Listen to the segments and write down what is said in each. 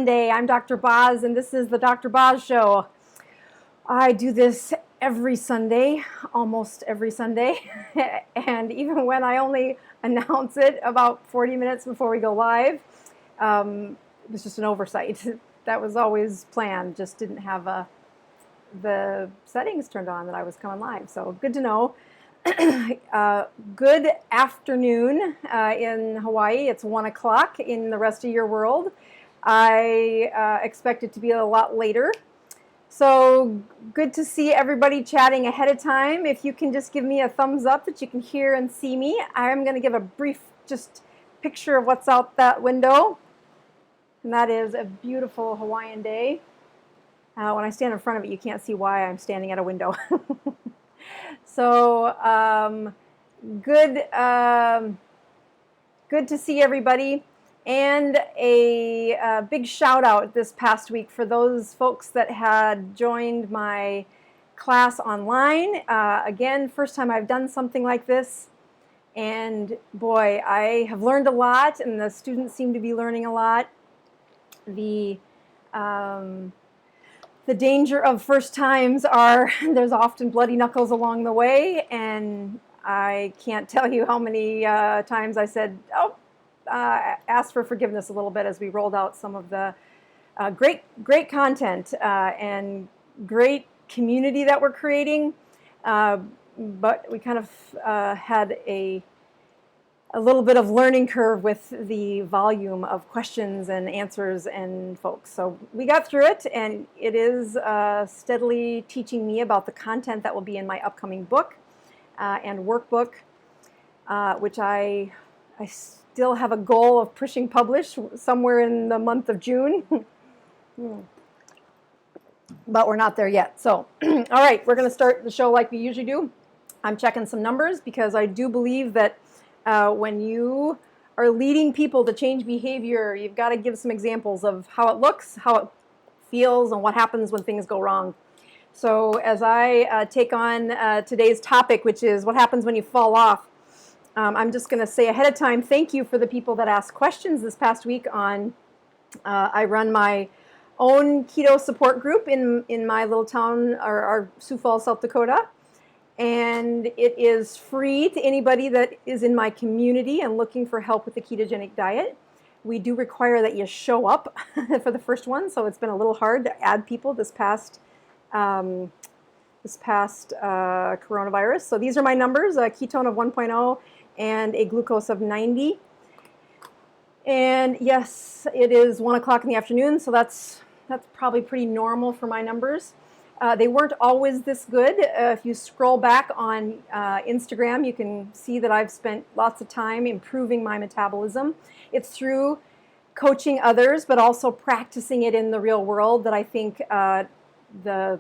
Sunday. I'm Dr. Boz, and this is the Dr. Boz Show. I do this every Sunday, almost every Sunday, and even when I only announce it about 40 minutes before we go live, it was just an oversight. That was always planned, just didn't have the settings turned on that I was coming live, so good to know. Good afternoon in Hawaii. It's 1 o'clock in the rest of your world. I expect it to be a lot later. So good to see everybody chatting ahead of time. If you can just give me a thumbs up that you can hear and see me. I'm going to give a brief just picture of what's out that window. And that is a beautiful Hawaiian day. When I stand in front of it, you can't see why I'm standing at a window. So good to see everybody, and a big shout out this past week for those folks that had joined my class online. Again, first time I've done something like this, and boy, I have learned a lot, and the students seem to be learning a lot. The danger of first times are there's often bloody knuckles along the way, and I can't tell you how many times I said, ask for forgiveness a little bit as we rolled out some of the great content and great community that we're creating, but we kind of had a little bit of learning curve with the volume of questions and answers and folks. So we got through it, and it is steadily teaching me about the content that will be in my upcoming book and workbook, which I still have a goal of pushing publish somewhere in the month of June. But we're not there yet. So, all right, we're going to start the show like we usually do. I'm checking some numbers because I do believe that when you are leading people to change behavior, you've got to give some examples of how it looks, how it feels, and what happens when things go wrong. So as I take on today's topic, which is what happens when you fall off, I'm just going to say ahead of time, thank you for the people that asked questions this past week on, I run my own keto support group in my little town, or Sioux Falls, South Dakota. And it is free to anybody that is in my community and looking for help with the ketogenic diet. We do require that you show up for the first one, so it's been a little hard to add people this past coronavirus. So these are my numbers: a ketone of 1.0 and a glucose of 90. And yes, it is 1 o'clock in the afternoon, so that's probably pretty normal for my numbers. They weren't always this good. If you scroll back on Instagram, you can see that I've spent lots of time improving my metabolism. It's through coaching others, but also practicing it in the real world that I think the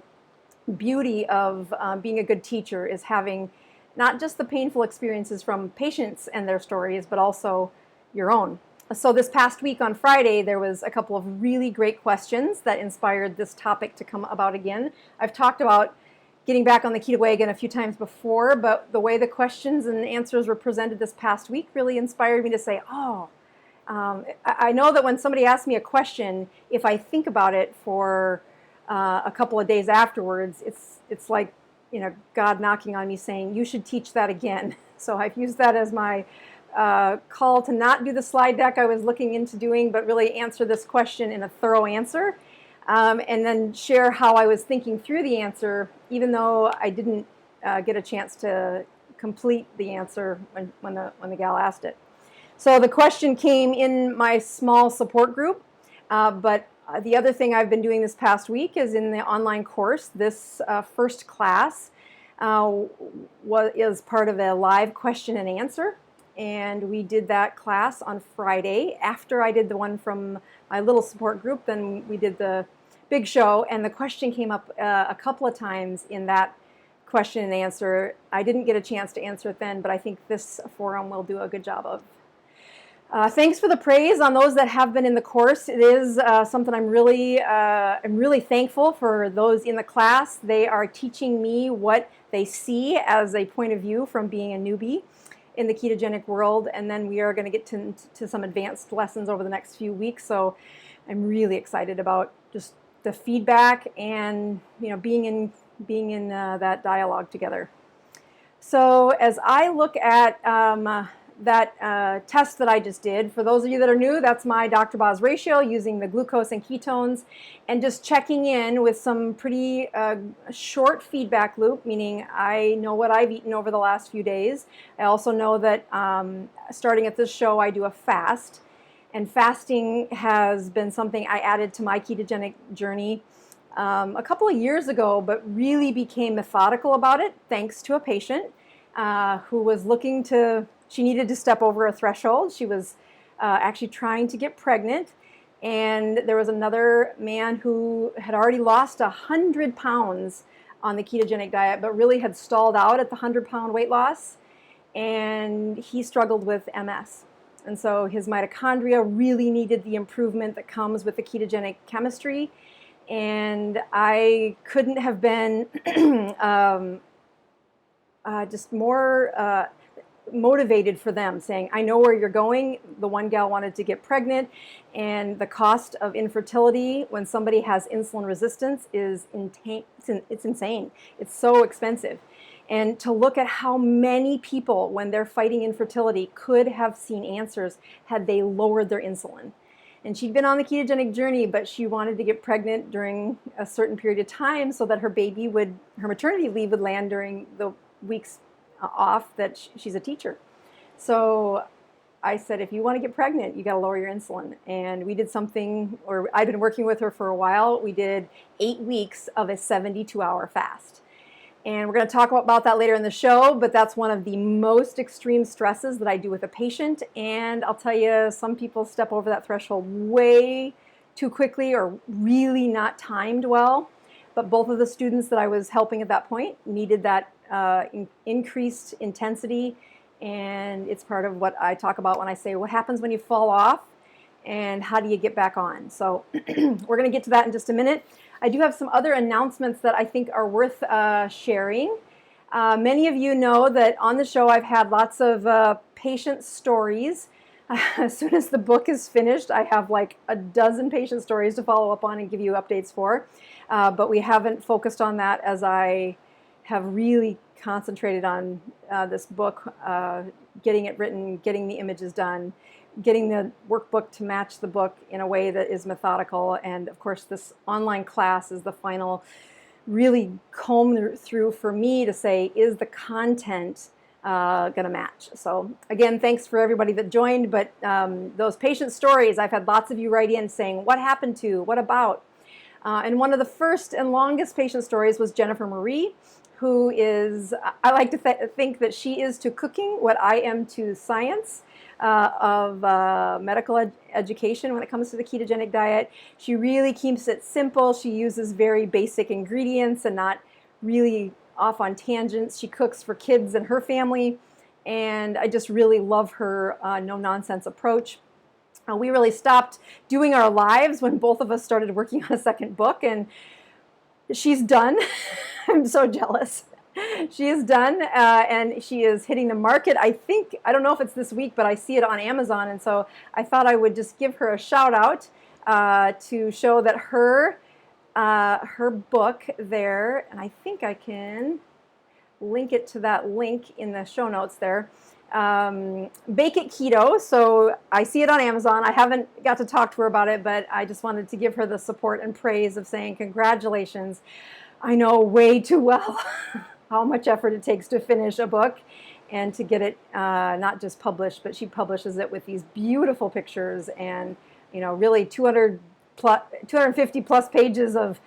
beauty of being a good teacher is having not just the painful experiences from patients and their stories, but also your own. So this past week on Friday, there was a couple of really great questions that inspired this topic to come about again. I've talked about getting back on the keto wagon a few times before, but the way the questions and answers were presented this past week really inspired me to say, I know that when somebody asks me a question, if I think about it for a couple of days afterwards, it's like, God knocking on me saying, you should teach that again. So I've used that as my call to not do the slide deck I was looking into doing, but really answer this question in a thorough answer, and then share how I was thinking through the answer, even though I didn't get a chance to complete the answer when the gal asked it. So the question came in my small support group, but the other thing I've been doing this past week is in the online course. This first class is part of a live question and answer. And we did that class on Friday. After I did the one from my little support group, then we did the big show. And the question came up a couple of times in that question and answer. I didn't get a chance to answer it then, but I think this forum will do a good job of. Thanks for the praise on those that have been in the course. It is something I'm really thankful for those in the class. They are teaching me what they see as a point of view from being a newbie in the ketogenic world, and then we are going to get to some advanced lessons over the next few weeks. So I'm really excited about just the feedback and, you know, being in that dialogue together. So as I look at that test that I just did, for those of you that are new, that's my Dr. Boz ratio using the glucose and ketones, and just checking in with some pretty short feedback loop, meaning I know what I've eaten over the last few days. I also know that starting at this show, I do a fast, and fasting has been something I added to my ketogenic journey a couple of years ago, but really became methodical about it thanks to a patient who was looking to, she needed to step over a threshold. She was actually trying to get pregnant, and there was another man who had already lost 100 pounds on the ketogenic diet, but really had stalled out at the 100-pound weight loss, and he struggled with MS. And so his mitochondria really needed the improvement that comes with the ketogenic chemistry. And I couldn't have been just more motivated for them, saying, I know where you're going. The one gal wanted to get pregnant, and the cost of infertility when somebody has insulin resistance is it's insane. It's so expensive. And to look at how many people, when they're fighting infertility, could have seen answers had they lowered their insulin. And she'd been on the ketogenic journey, but she wanted to get pregnant during a certain period of time so that her maternity leave would land during the weeks off that she's a teacher. So I said, if you want to get pregnant, you got to lower your insulin. And we did something, or I'd been working with her for a while. We did 8 weeks of a 72-hour fast. And we're going to talk about that later in the show, but that's one of the most extreme stresses that I do with a patient. And I'll tell you, some people step over that threshold way too quickly or really not timed well. But both of the students that I was helping at that point needed that increased intensity. And it's part of what I talk about when I say, what happens when you fall off and how do you get back on? So we're going to get to that in just a minute. I do have some other announcements that I think are worth sharing. Many of you know that on the show I've had lots of patient stories. As soon as the book is finished, I have like a dozen patient stories to follow up on and give you updates for. But we haven't focused on that, as I have really concentrated on this book, getting it written, getting the images done, getting the workbook to match the book in a way that is methodical. And of course, this online class is the final really comb through for me to say, is the content going to match? So again, thanks for everybody that joined. But those patient stories, I've had lots of you write in saying, what happened to, what about? And one of the first and longest patient stories was Jennifer Marie, who is, I like to think that she is to cooking what I am to science of medical education when it comes to the ketogenic diet. She really keeps it simple. She uses very basic ingredients and not really off on tangents. She cooks for kids and her family, and I just really love her no-nonsense approach. We really stopped doing our lives when both of us started working on a second book, and she's done. I'm so jealous. She is done, and she is hitting the market. I don't know if it's this week, but I see it on Amazon, and so I thought I would just give her a shout out to show that her book there, and I think I can link it to that link in the show notes there. Bake It Keto. So I see it on Amazon. I haven't got to talk to her about it, but I just wanted to give her the support and praise of saying congratulations. I know way too well how much effort it takes to finish a book and to get it not just published, but she publishes it with these beautiful pictures and, you know, really 250 plus pages of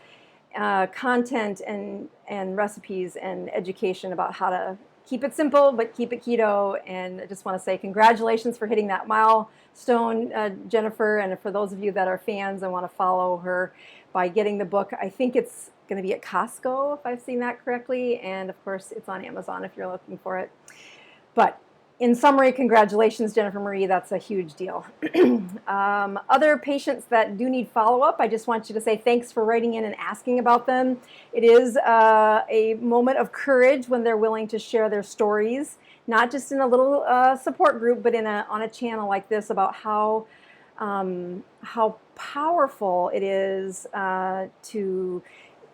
content and recipes and education about how to keep it simple, but keep it keto. And I just want to say congratulations for hitting that milestone, Jennifer. And for those of you that are fans and want to follow her by getting the book, I think it's going to be at Costco, if I've seen that correctly. And of course, it's on Amazon if you're looking for it. But in summary, congratulations, Jennifer Marie. That's a huge deal. Other patients that do need follow-up, I just want you to say thanks for writing in and asking about them. It is a moment of courage when they're willing to share their stories, not just in a little support group, but on a channel like this about how how powerful it is to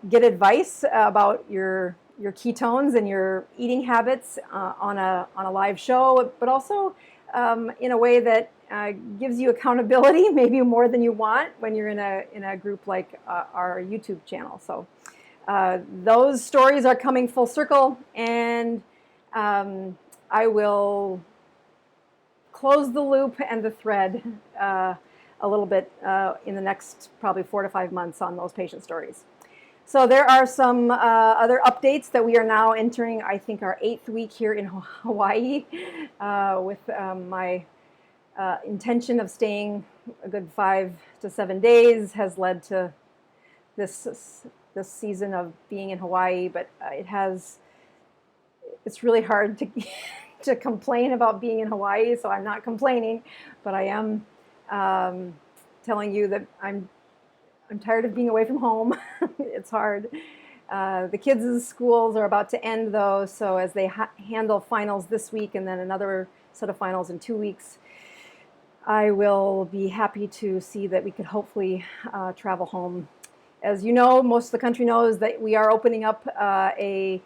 get advice about your ketones and your eating habits on a live show, but also in a way that gives you accountability, maybe more than you want when you're in a group like our YouTube channel. So those stories are coming full circle, and I will close the loop and the thread a little bit in the next probably 4 to 5 months on those patient stories. So there are some other updates that we are now entering, I think, our 8th week here in Hawaii with my intention of staying a good 5 to 7 days has led to this season of being in Hawaii, but it's really hard to to complain about being in Hawaii, so I'm not complaining, but I am telling you that I'm tired of being away from home. It's hard. The kids' schools are about to end, though, so as they handle finals this week and then another set of finals in 2 weeks, I will be happy to see that we could hopefully travel home. As you know, most of the country knows that we are opening up a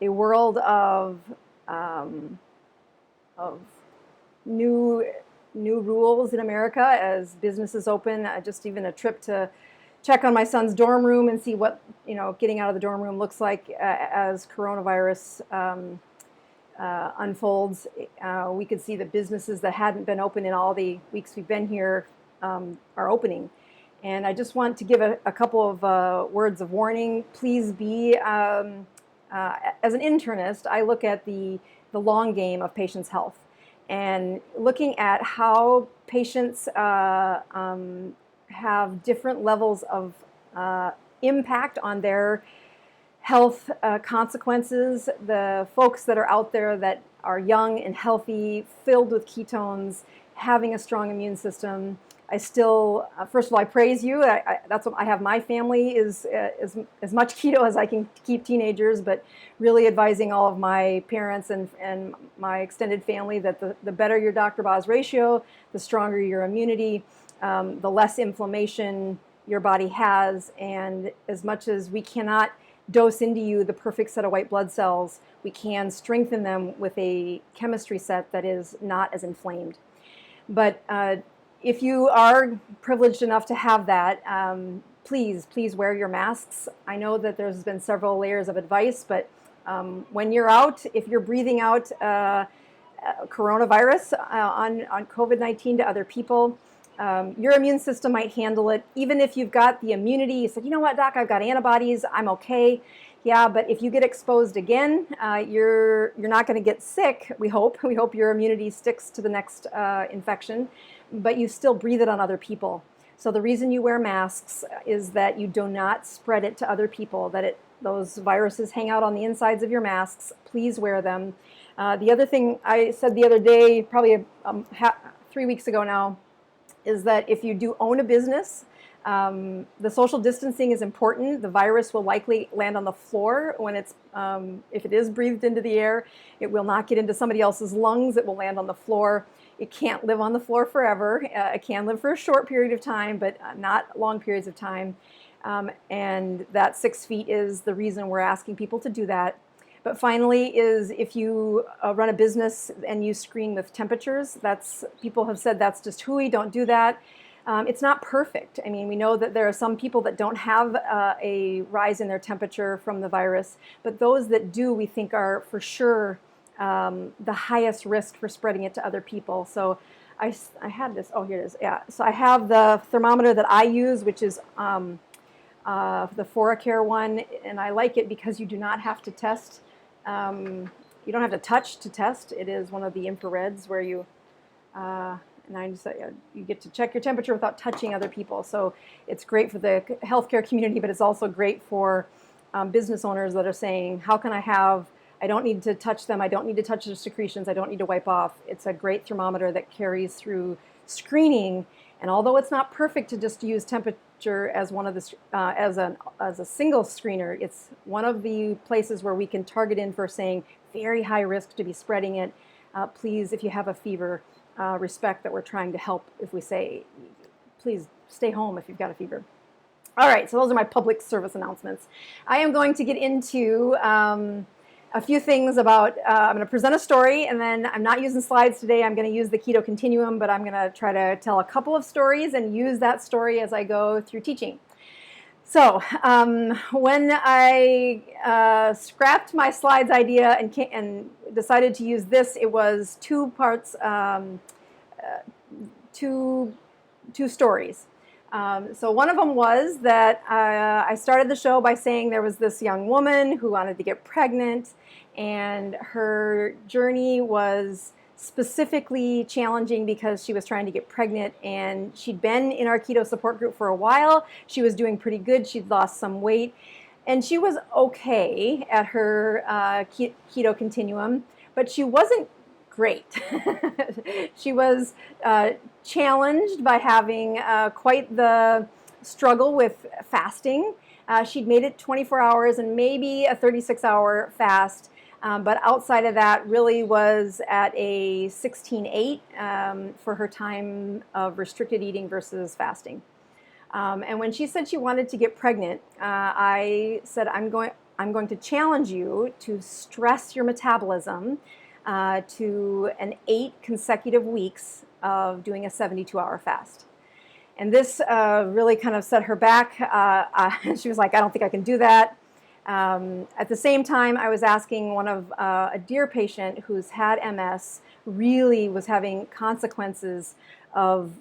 world of new rules in America as businesses open. Just even a trip to check on my son's dorm room and see what getting out of the dorm room looks like as coronavirus unfolds. We could see that businesses that hadn't been open in all the weeks we've been here are opening. And I just want to give a couple of words of warning. Please be, as an internist, I look at the long game of patients' health and looking at how patients have different levels of impact on their health consequences. The folks that are out there that are young and healthy, filled with ketones, having a strong immune system, I still, first of all, I praise you. That's what I have. My family is as much keto as I can keep teenagers, but really advising all of my parents and my extended family that the better your Dr. Boz ratio, the stronger your immunity, the less inflammation your body has, and as much as we cannot dose into you the perfect set of white blood cells, we can strengthen them with a chemistry set that is not as inflamed. But if you are privileged enough to have that, please wear your masks. I know that there's been several layers of advice, but when you're out, if you're breathing out coronavirus on COVID-19 to other people, your immune system might handle it. Even if you've got the immunity, you said, you know what, doc, I've got antibodies, I'm okay. Yeah, but if you get exposed again, you're not going to get sick, we hope. We hope your immunity sticks to the next infection, but you still breathe it on other people. So the reason you wear masks is that you do not spread it to other people, that those viruses hang out on the insides of your masks. Please wear them. The other thing I said the other day, probably 3 weeks ago now, is that if you do own a business, the social distancing is important. The virus will likely land on the floor when it's, if it is breathed into the air, it will not get into somebody else's lungs. It will land on the floor. It can't live on the floor forever. It can live for a short period of time, but not long periods of time. And that 6 feet is the reason we're asking people to do that. But finally is if you run a business and you screen with temperatures, people have said that's just hooey, don't do that. It's not perfect. I mean, we know that there are some people that don't have a rise in their temperature from the virus, but those that do, we think are for sure the highest risk for spreading it to other people. So I had this, oh, here it is, yeah. So I have the thermometer that I use, which is the ForaCare one, and I like it because you do not have to test. You don't have to touch to test. It is one of the infrareds where you you get to check your temperature without touching other people. So it's great for the healthcare community, but it's also great for business owners that are saying, how can I don't need to touch them, I don't need to touch the secretions, I don't need to wipe off. It's a great thermometer that carries through screening, and although it's not perfect to just use temperature as one of the as a single screener, it's one of the places where we can target in for saying very high risk to be spreading it. Please, if you have a fever, respect that we're trying to help if we say, please stay home if you've got a fever. All right, so those are my public service announcements. I am going to get into a few things about, I'm going to present a story, and then I'm not using slides today. I'm going to use the keto continuum, but I'm going to try to tell a couple of stories and use that story as I go through teaching. So when I scrapped my slides idea and decided to use this, it was two parts, two stories. So one of them was that I started the show by saying there was this young woman who wanted to get pregnant, and her journey was specifically challenging because she was trying to get pregnant, and she'd been in our keto support group for a while. She was doing pretty good. She'd lost some weight, and she was okay at her keto continuum, but she wasn't great. She was challenged by having quite the struggle with fasting. She'd made it 24 hours and maybe a 36-hour fast, but outside of that really was at a 16-8 for her time of restricted eating versus fasting. And when she said she wanted to get pregnant, I said, I'm going to challenge you to stress your metabolism to an 8 consecutive weeks of doing a 72-hour fast. And this really kind of set her back. She was like, I don't think I can do that. At the same time, I was asking one of a dear patient who's had MS, really was having consequences of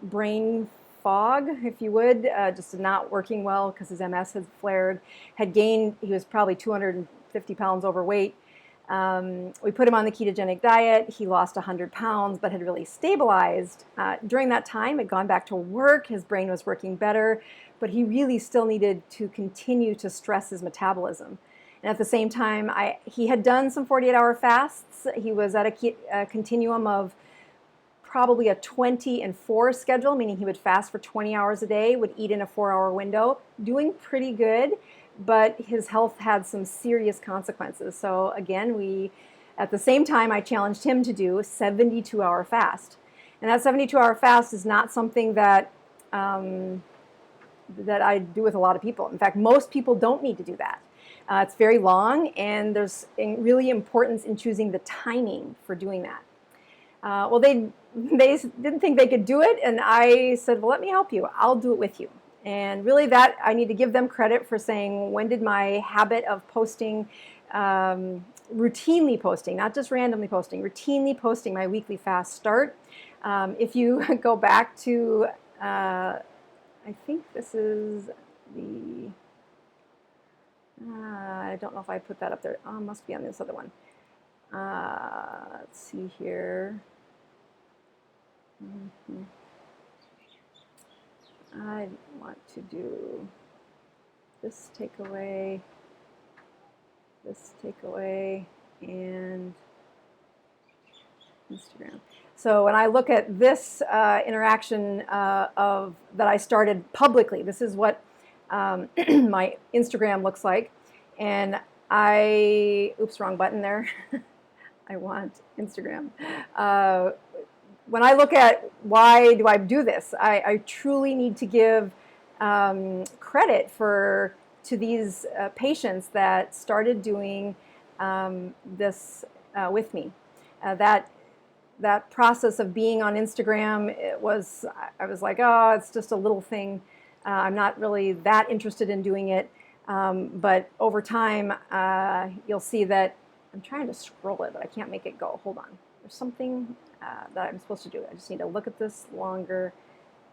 brain fog, if you would, just not working well because his MS had flared, had gained, he was probably 250 pounds overweight. We put him on the ketogenic diet. He lost 100 pounds, but had really stabilized. During that time, had gone back to work. His brain was working better, but he really still needed to continue to stress his metabolism. And at the same time, he had done some 48-hour fasts. He was at a continuum of probably a 20 and 4 schedule, meaning he would fast for 20 hours a day, would eat in a 4-hour window, doing pretty good. But his health had some serious consequences. So again, at the same time, I challenged him to do a 72-hour fast. And that 72-hour fast is not something that that I do with a lot of people. In fact, most people don't need to do that. It's very long, and there's really importance in choosing the timing for doing that. Well, they didn't think they could do it, and I said, well, let me help you. I'll do it with you. And really that, I need to give them credit for saying, when did my habit of posting, routinely posting, not just randomly posting, routinely posting my weekly fast start? If you go back to, I think this is the, I don't know if I put that up there. Oh, it must be on this other one. Let's see here. I want to do this takeaway, and Instagram. So when I look at this interaction that I started publicly, this is what my Instagram looks like. And oops, wrong button there. I want Instagram. When I look at why do I do this, I truly need to give credit to these patients that started doing this with me. That process of being on Instagram, I was like, oh, it's just a little thing. I'm not really that interested in doing it. But over time, you'll see that I'm trying to scroll it, but I can't make it go. Hold on. There's something that I'm supposed to do. I just need to look at this longer,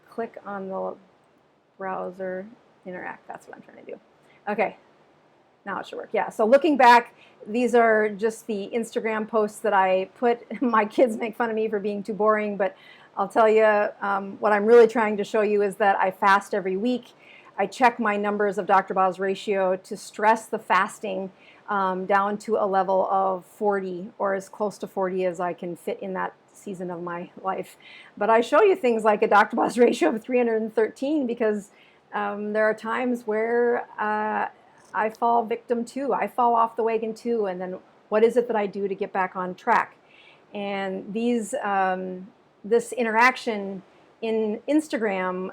click on the browser, interact. That's what I'm trying to do. Okay, now it should work. Yeah, so looking back, these are just the Instagram posts that I put. My kids make fun of me for being too boring, but I'll tell you what I'm really trying to show you is that I fast every week. I check my numbers of Dr. Boz ratio to stress the fasting down to a level of 40 or as close to 40 as I can fit in that season of my life. But I show you things like a Dr. Boz ratio of 313 because there are times where I fall victim too. I fall off the wagon too, and then what is it that I do to get back on track? And this interaction in Instagram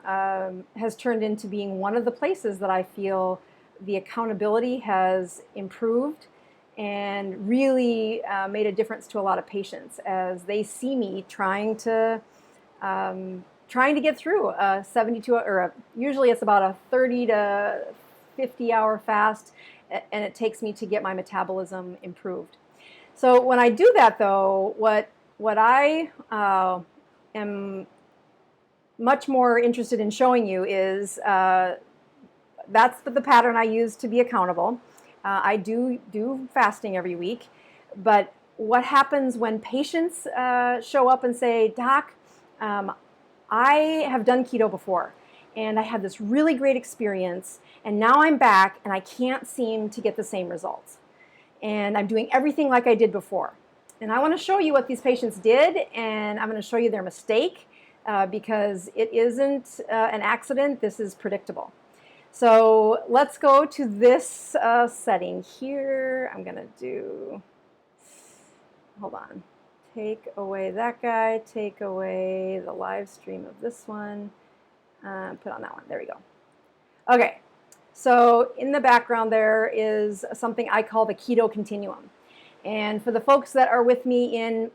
has turned into being one of the places that I feel the accountability has improved and really made a difference to a lot of patients as they see me trying to get through a 72 or usually it's about a 30 to 50 hour fast, and it takes me to get my metabolism improved. So when I do that, though, what I am much more interested in showing you is that's the pattern I use to be accountable. I do fasting every week, but what happens when patients show up and say, Doc, I have done keto before, and I had this really great experience, and now I'm back, and I can't seem to get the same results. And I'm doing everything like I did before. And I want to show you what these patients did, and I'm going to show you their mistake because it isn't an accident. This is predictable. So let's go to this setting here. I'm going to do, hold on, take away that guy, take away the live stream of this one, put on that one. There we go. Okay. So in the background there is something I call the keto continuum. And for the folks that are with me in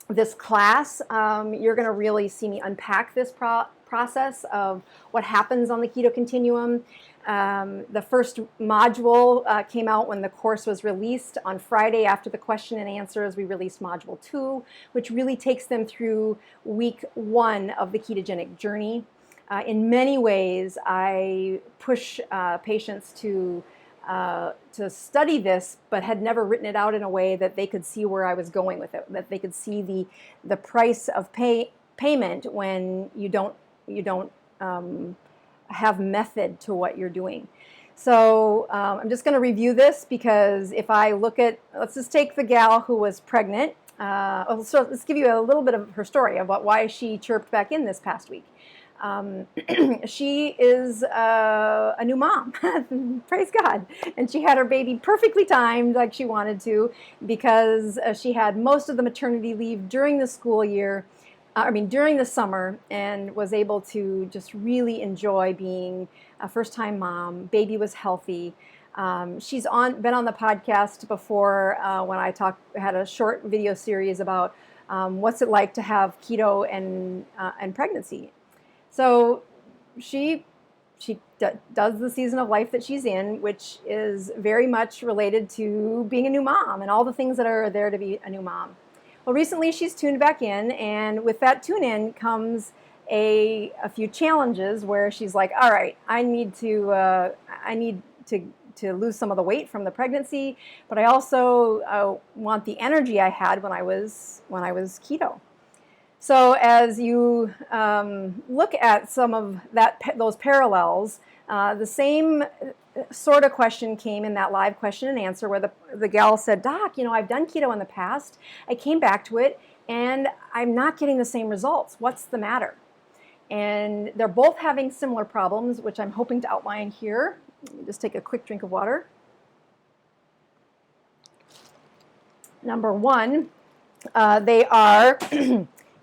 this class, you're going to really see me unpack this process of what happens on the keto continuum. The first module came out when the course was released on Friday. After the question and answers, we released module 2, which really takes them through week 1 of the ketogenic journey. In many ways, I push patients to study this, but had never written it out in a way that they could see where I was going with it, that they could see the price of payment when you don't have method to what you're doing. So I'm just going to review this because if I look at, let's just take the gal who was pregnant. So let's give you a little bit of her story about why she chirped back in this past week. She is a new mom, praise God, and she had her baby perfectly timed like she wanted to because she had most of the maternity leave during the school year, during the summer, and was able to just really enjoy being a first-time mom. Baby was healthy. She's been on the podcast before when I had a short video series about what's it like to have keto and pregnancy. So she does the season of life that she's in, which is very much related to being a new mom and all the things that are there to be a new mom. Well, recently she's tuned back in, and with that tune in comes a few challenges where she's like, all right, I need to lose some of the weight from the pregnancy, but I also want the energy I had when I was keto. So as you look at some of those parallels, the same sort of question came in that live question and answer where the gal said, Doc, I've done keto in the past. I came back to it, and I'm not getting the same results. What's the matter? And they're both having similar problems, which I'm hoping to outline here. Let me just take a quick drink of water. Number one, they are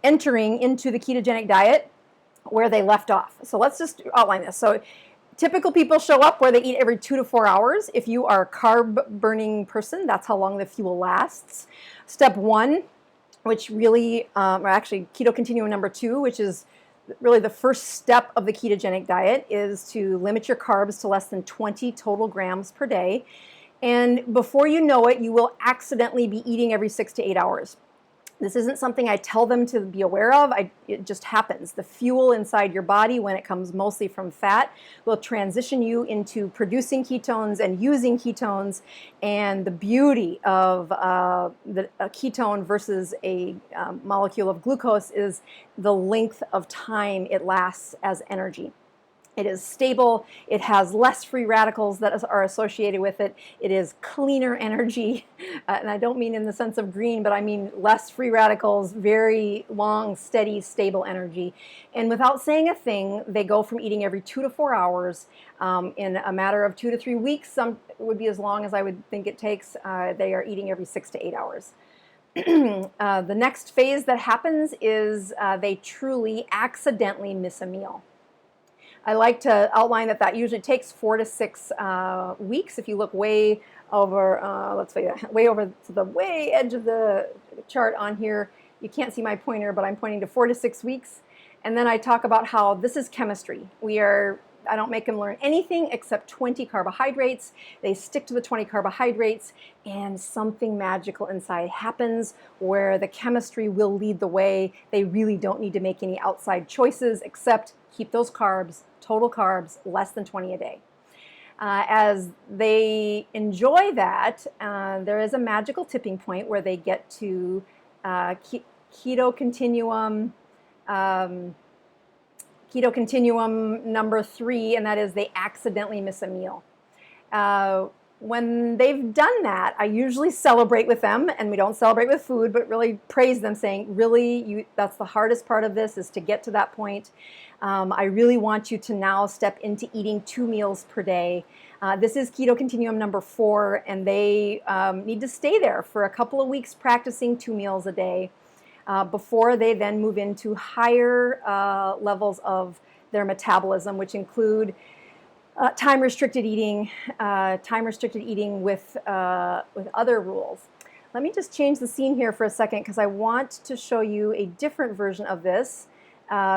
entering into the ketogenic diet where they left off. So let's just outline this. So typical people show up where they eat every 2 to 4 hours. If you are a carb burning person, that's how long the fuel lasts. Step 1, which really, or actually keto continuum number 2, which is really the first step of the ketogenic diet, is to limit your carbs to less than 20 total grams per day. And before you know it, you will accidentally be eating every 6 to 8 hours. This isn't something I tell them to be aware of. It just happens. The fuel inside your body, when it comes mostly from fat, will transition you into producing ketones and using ketones. And the beauty of a ketone versus a molecule of glucose is the length of time it lasts as energy. It is stable. It has less free radicals that are associated with it. It is cleaner energy. And I don't mean in the sense of green, but I mean less free radicals, very long, steady, stable energy. And without saying a thing, they go from eating every 2 to 4 hours in a matter of 2 to 3 weeks. Some would be as long as I would think it takes. They are eating every 6 to 8 hours. The next phase that happens is they truly accidentally miss a meal. I like to outline that that usually takes 4 to 6 weeks. If you look way over, let's say, way over to the way edge of the chart on here, you can't see my pointer, but I'm pointing to 4 to 6 weeks. And then I talk about how this is chemistry. I don't make them learn anything except 20 carbohydrates. They stick to the 20 carbohydrates, and something magical inside happens where the chemistry will lead the way. They really don't need to make any outside choices except keep those carbs, total carbs, less than 20 a day. As they enjoy that, there is a magical tipping point where they get to keto continuum number 3, and that is they accidentally miss a meal. When they've done that, I usually celebrate with them, and we don't celebrate with food, but really praise them, saying, really, that's the hardest part of this, is to get to that point. I really want you to now step into eating 2 meals per day. This is keto continuum number 4, and they need to stay there for a couple of weeks practicing 2 meals a day before they then move into higher levels of their metabolism, which include time-restricted eating with other rules. Let me just change the scene here for a second because I want to show you a different version of this.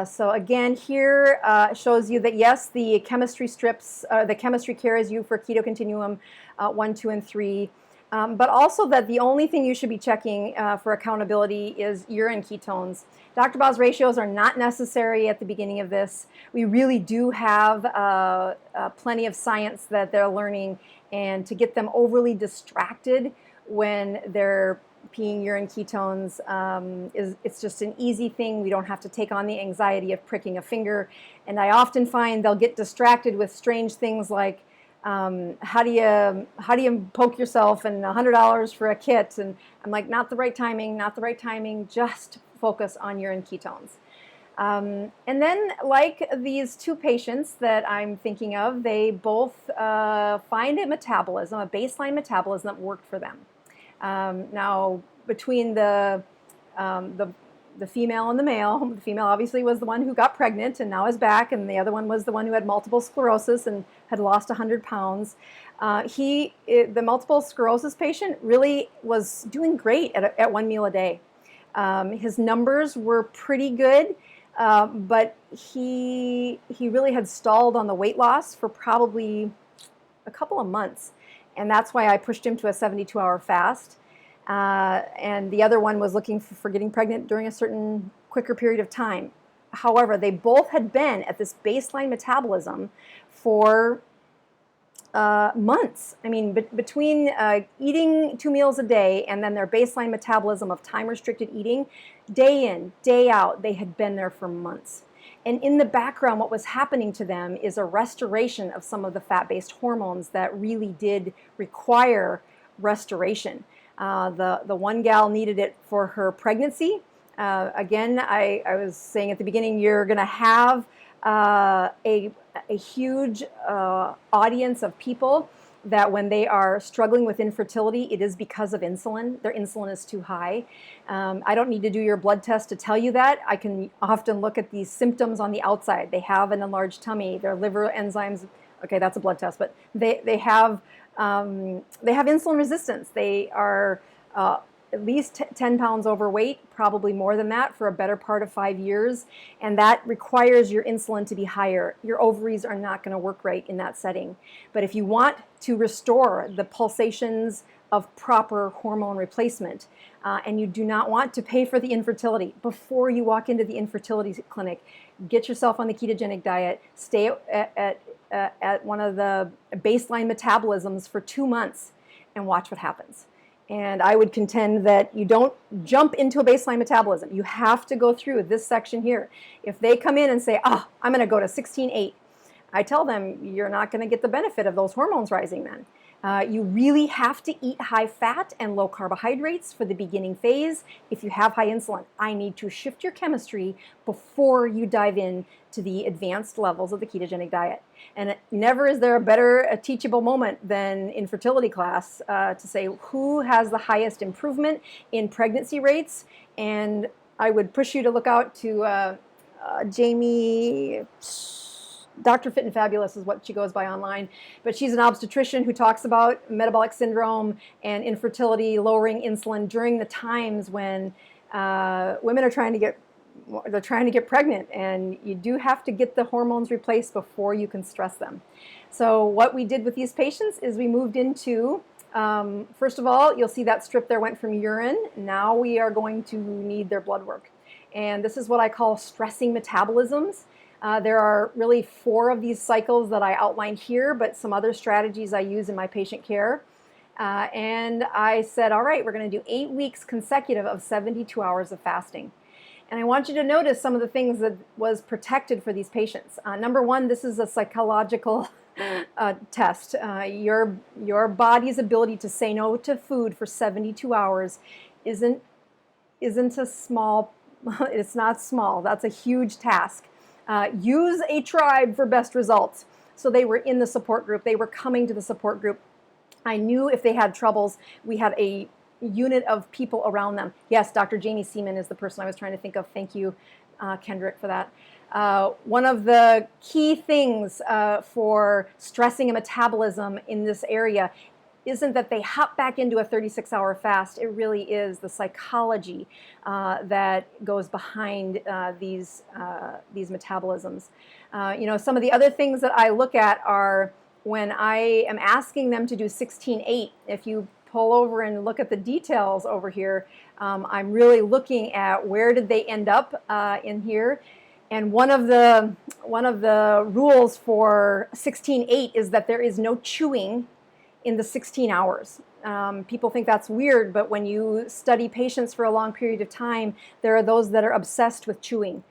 So again, here shows you that yes, the chemistry strips, the chemistry carries you for keto continuum 1, 2, and 3. But also that the only thing you should be checking for accountability is urine ketones. Dr. Boz ratios are not necessary at the beginning of this. We really do have plenty of science that they're learning, and to get them overly distracted when they're peeing urine ketones, it's just an easy thing. We don't have to take on the anxiety of pricking a finger. And I often find they'll get distracted with strange things like, how do you poke yourself, and $100 for a kit? And I'm like, not the right timing, just focus on urine ketones. And then, like these 2 patients that I'm thinking of, they both find a baseline metabolism that worked for them. Now, between the female and the male, the female obviously was the one who got pregnant and now is back, and the other one was the one who had multiple sclerosis and had lost 100 pounds. The multiple sclerosis patient really was doing great at 1 meal a day. His numbers were pretty good, but he really had stalled on the weight loss for probably a couple of months. And that's why I pushed him to a 72-hour fast. And the other one was looking for getting pregnant during a certain quicker period of time. However, they both had been at this baseline metabolism for months. I mean, between eating 2 meals a day and then their baseline metabolism of time-restricted eating, day in, day out, they had been there for months. And in the background, what was happening to them is a restoration of some of the fat-based hormones that really did require restoration. The one gal needed it for her pregnancy. Again, I was saying at the beginning, you're going to have a huge audience of people that when they are struggling with infertility, it is because of insulin. Their insulin is too high. I don't need to do your blood test to tell you that. I can often look at these symptoms on the outside. They have an enlarged tummy, their liver enzymes, okay, that's a blood test, but they have insulin resistance. They are at least 10 pounds overweight, probably more than that for a better part of 5 years, and that requires your insulin to be higher. Your ovaries are not going to work right in that setting. But if you want to restore the pulsations of proper hormone replacement, and you do not want to pay for the infertility, before you walk into the infertility clinic, get yourself on the ketogenic diet, stay at one of the baseline metabolisms for 2 months, and watch what happens. And I would contend that you don't jump into a baseline metabolism. You have to go through this section here. If they come in and say, I'm going to go to 16.8, I tell them you're not going to get the benefit of those hormones rising then. You really have to eat high fat and low carbohydrates for the beginning phase. If you have high insulin, I need to shift your chemistry before you dive in to the advanced levels of the ketogenic diet. And never is there a teachable moment than in fertility class to say who has the highest improvement in pregnancy rates. And I would push you to look out to Jamie, Dr. Fit and Fabulous is what she goes by online, but she's an obstetrician who talks about metabolic syndrome and infertility, lowering insulin during the times when women are trying to get pregnant, and you do have to get the hormones replaced before you can stress them. So what we did with these patients is we moved into, first of all, you'll see that strip there went from urine. Now we are going to need their blood work. And this is what I call stressing metabolisms. There are really 4 of these cycles that I outlined here, but some other strategies I use in my patient care. And I said, all right, we're going to do 8 weeks consecutive of 72 hours of fasting. And I want you to notice some of the things that was protected for these patients. Number 1, this is a psychological test. Your body's ability to say no to food for 72 hours isn't a small, it's not small. That's a huge task. Use a tribe for best results. So they were in the support group. They were coming to the support group. I knew if they had troubles, we had a unit of people around them. Yes, Dr. Jamie Seaman is the person I was trying to think of. Thank you, Kendrick, for that. One of the key things for stressing a metabolism in this area isn't that they hop back into a 36-hour fast. It really is the psychology that goes behind these metabolisms. Some of the other things that I look at are when I am asking them to do 16-8. If you pull over and look at the details over here, I'm really looking at where did they end up in here. And one of the rules for 16-8 is that there is no chewing in the 16 hours. People think that's weird, but when you study patients for a long period of time, there are those that are obsessed with chewing.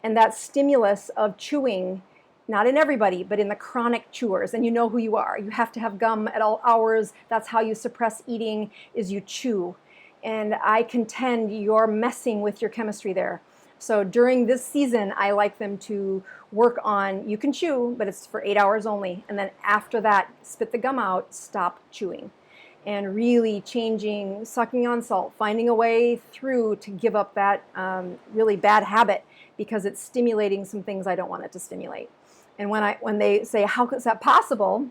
And that stimulus of chewing, not in everybody, but in the chronic chewers, and you know who you are. You have to have gum at all hours. That's how you suppress eating, is you chew. And I contend you're messing with your chemistry there. So during this season, I like them to work on, you can chew, but it's for 8 hours only. And then after that, spit the gum out, stop chewing. And really changing, sucking on salt, finding a way through to give up that really bad habit because it's stimulating some things I don't want it to stimulate. And when they say, how is that possible?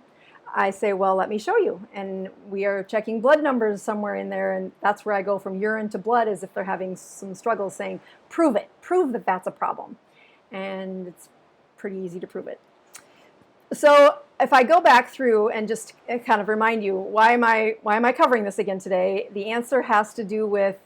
I say, well, let me show you. And we are checking blood numbers somewhere in there, and that's where I go from urine to blood, as if they're having some struggles, saying, prove it, prove that that's a problem. And it's pretty easy to prove it. So if I go back through and just kind of remind you, why am I covering this again today? The answer has to do with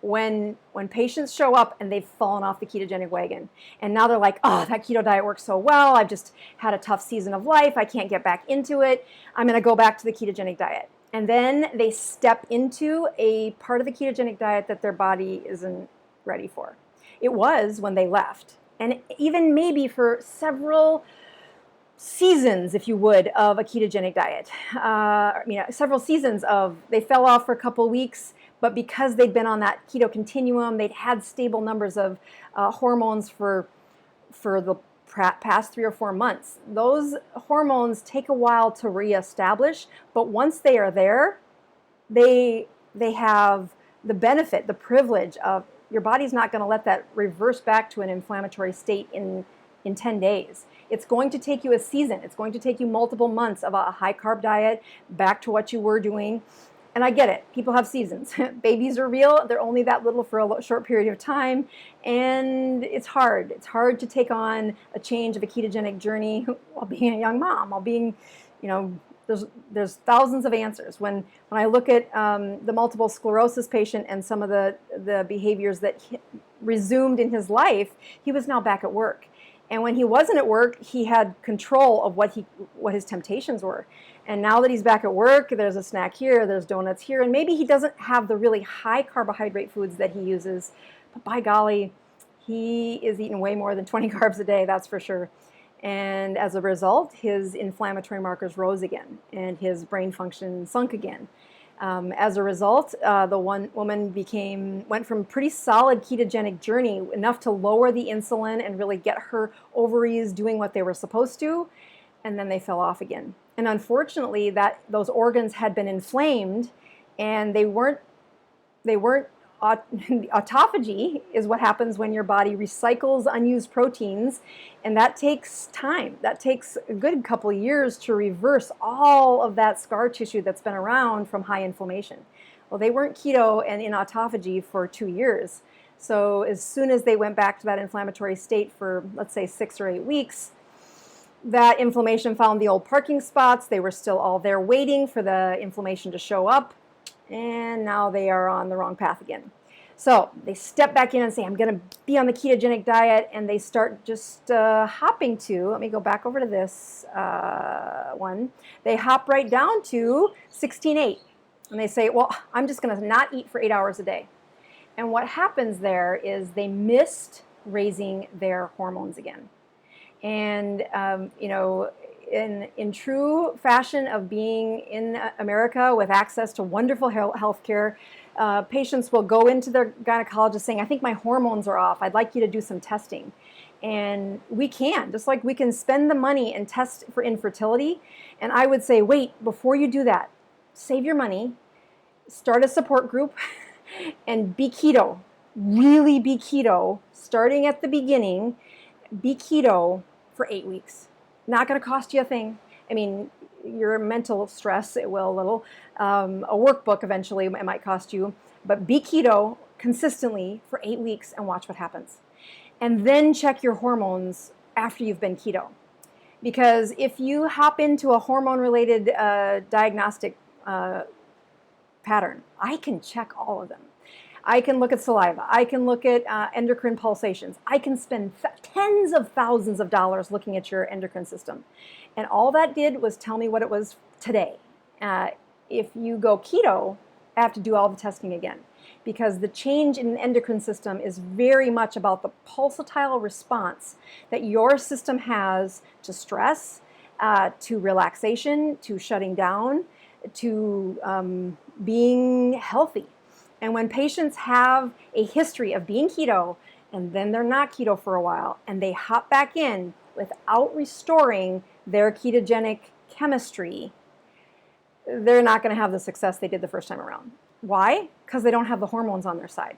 when patients show up and they've fallen off the ketogenic wagon, and now they're like, oh, that keto diet works so well. I've just had a tough season of life. I can't get back into it. I'm going to go back to the ketogenic diet. And then they step into a part of the ketogenic diet that their body isn't ready for. It was when they left. And even maybe for several seasons, if you would, of a ketogenic diet. Several seasons of, they fell off for a couple weeks, but because they'd been on that keto continuum, they'd had stable numbers of hormones for the past 3 or 4 months. Those hormones take a while to reestablish, but once they are there, they have the benefit, the privilege of, your body's not going to let that reverse back to an inflammatory state in 10 days. It's going to take you a season. It's going to take you multiple months of a high carb diet back to what you were doing. And I get it. People have seasons. Babies are real. They're only that little for a short period of time. And it's hard. It's hard to take on a change of a ketogenic journey while being a young mom, while being, there's thousands of answers. When I look at the multiple sclerosis patient and some of the behaviors that resumed in his life, he was now back at work. And when he wasn't at work, he had control of what his temptations were. And now that he's back at work, there's a snack here, there's donuts here, and maybe he doesn't have the really high carbohydrate foods that he uses, but by golly, he is eating way more than 20 carbs a day, that's for sure. And as a result, his inflammatory markers rose again, and his brain function sunk again. As a result, the one woman went from pretty solid ketogenic journey, enough to lower the insulin and really get her ovaries doing what they were supposed to, and then they fell off again. And unfortunately, those organs had been inflamed, and they weren't autophagy is what happens when your body recycles unused proteins, and that takes time. That takes a good couple of years to reverse all of that scar tissue that's been around from high inflammation. Well, they weren't keto and in autophagy for 2 years. So as soon as they went back to that inflammatory state for, let's say, 6 or 8 weeks, that inflammation found the old parking spots. They were still all there waiting for the inflammation to show up, and now they are on the wrong path again. So they step back in and say, I'm going to be on the ketogenic diet, and they start just hopping to, let me go back over to this one. They hop right down to 16:8, and they say, well, I'm just going to not eat for 8 hours a day. And what happens there is they missed raising their hormones again. And, in true fashion of being in America with access to wonderful health care, patients will go into their gynecologist saying, I think my hormones are off. I'd like you to do some testing. And we can, just like we can spend the money and test for infertility. And I would say, wait, before you do that, save your money, start a support group, and be keto. Really be keto, starting at the beginning. Be keto for 8 weeks. Not going to cost you a thing. I mean, your mental stress, it will a little. A workbook eventually it might cost you. But be keto consistently for 8 weeks and watch what happens. And then check your hormones after you've been keto. Because if you hop into a hormone-related diagnostic pattern, I can check all of them. I can look at saliva. I can look at endocrine pulsations. I can spend tens of thousands of dollars looking at your endocrine system. And all that did was tell me what it was today. If you go keto, I have to do all the testing again, because the change in the endocrine system is very much about the pulsatile response that your system has to stress, to relaxation, to shutting down, to being healthy. And when patients have a history of being keto and then they're not keto for a while and they hop back in without restoring their ketogenic chemistry, they're not going to have the success they did the first time around. Why? Because they don't have the hormones on their side.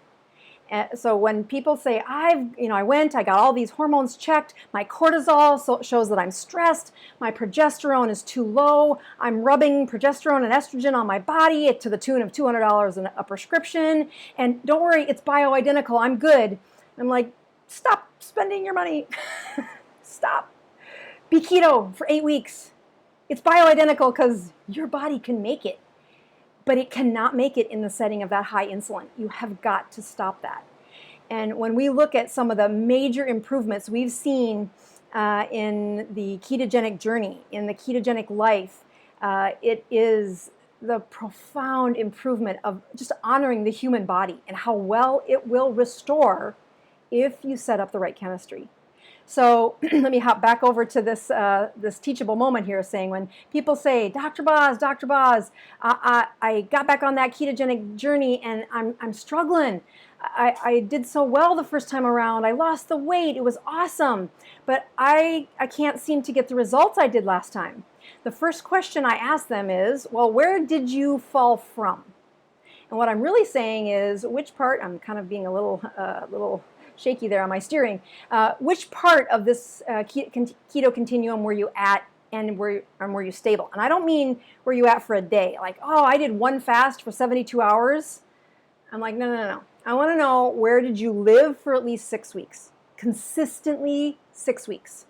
So when people say, I got all these hormones checked, my cortisol shows that I'm stressed, my progesterone is too low, I'm rubbing progesterone and estrogen on my body to the tune of $200 a prescription, and don't worry, it's bioidentical, I'm good. I'm like, stop spending your money. Stop. Be keto for 8 weeks. It's bioidentical because your body can make it, but it cannot make it in the setting of that high insulin. You have got to stop that. And when we look at some of the major improvements we've seen in the ketogenic journey, in the ketogenic life, it is the profound improvement of just honoring the human body and how well it will restore if you set up the right chemistry. So let me hop back over to this teachable moment here, saying when people say, Dr. Boz, I got back on that ketogenic journey and I'm struggling. I did so well the first time around. I lost the weight. It was awesome. But I can't seem to get the results I did last time. The first question I ask them is, well, where did you fall from? And what I'm really saying is, which part, I'm kind of being a little shaky there on my steering. Which part of this keto continuum were you at, and were you stable? And I don't mean were you at for a day, like, oh, I did one fast for 72 hours. I'm like, no. I want to know, where did you live for at least 6 weeks? Consistently 6 weeks.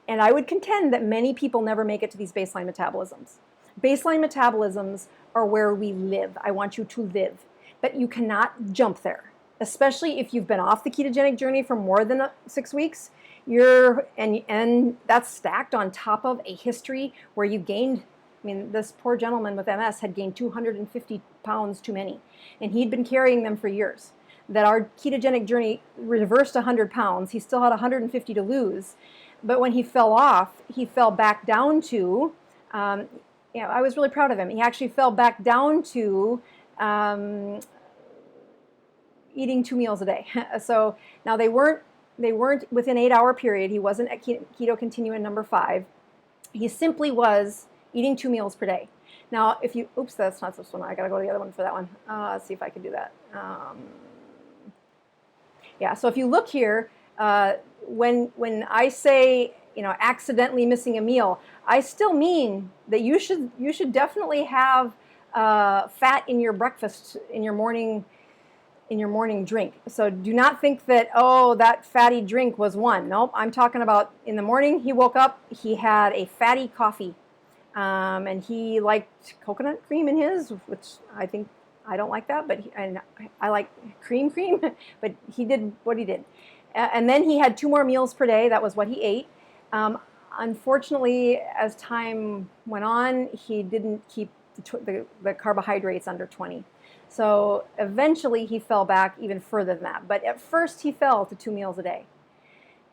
And I would contend that many people never make it to these baseline metabolisms. Baseline metabolisms are where we live. I want you to live. But you cannot jump there, especially if you've been off the ketogenic journey for more than 6 weeks. And that's stacked on top of a history where you gained, this poor gentleman with MS had gained 250 pounds too many, and he'd been carrying them for years. That our ketogenic journey reversed 100 pounds. He still had 150 to lose. But when he fell off, he fell back down to, I was really proud of him. He actually fell back down to eating 2 meals a day. So now they weren't within 8-hour period. He wasn't at keto continuum number 5. He simply was eating 2 meals per day. Now, if you, oops, that's not this one. I got to go to the other one for that one. Let's see if I can do that. Yeah, so if you look here, when I say, accidentally missing a meal, I still mean that you should definitely have fat in your breakfast, in your morning drink. So do not think that, oh, that fatty drink was one. Nope, I'm talking about in the morning he woke up, he had a fatty coffee. And he liked coconut cream in his, which I don't like that, but I like cream, but he did what he did. And then he had 2 more meals per day. That was what he ate. Unfortunately, as time went on, he didn't keep the carbohydrates under 20. So eventually he fell back even further than that. But at first he fell to 2 meals a day.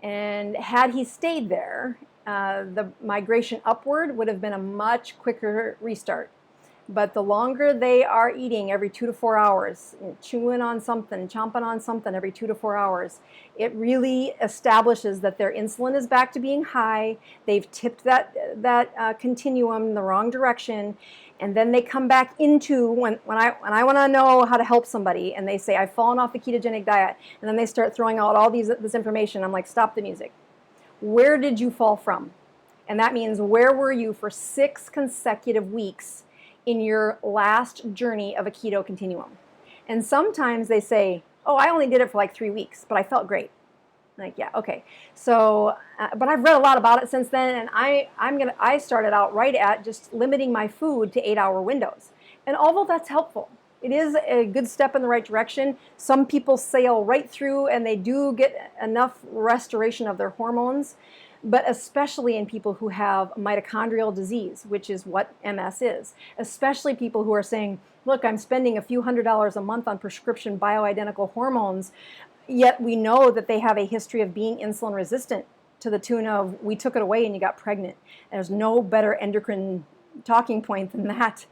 And had he stayed there, the migration upward would have been a much quicker restart. But the longer they are eating every 2 to 4 hours, chewing on something, chomping on something every 2 to 4 hours, it really establishes that their insulin is back to being high. They've tipped that continuum in the wrong direction. And then they come back into, when I want to know how to help somebody, and they say, I've fallen off the ketogenic diet, and then they start throwing out all this information, I'm like, stop the music. Where did you fall from? And that means, where were you for 6 consecutive weeks in your last journey of a keto continuum? And sometimes they say, oh, I only did it for like 3 weeks, but I felt great. Like, yeah, okay. So, but I've read a lot about it since then, and I started out right at just limiting my food to 8-hour windows. And although that's helpful, it is a good step in the right direction. Some people sail right through and they do get enough restoration of their hormones, but especially in people who have mitochondrial disease, which is what MS is. Especially people who are saying, look, I'm spending a few $100s a month on prescription bioidentical hormones, yet we know that they have a history of being insulin resistant to the tune of, we took it away and you got pregnant. There's no better endocrine talking point than that.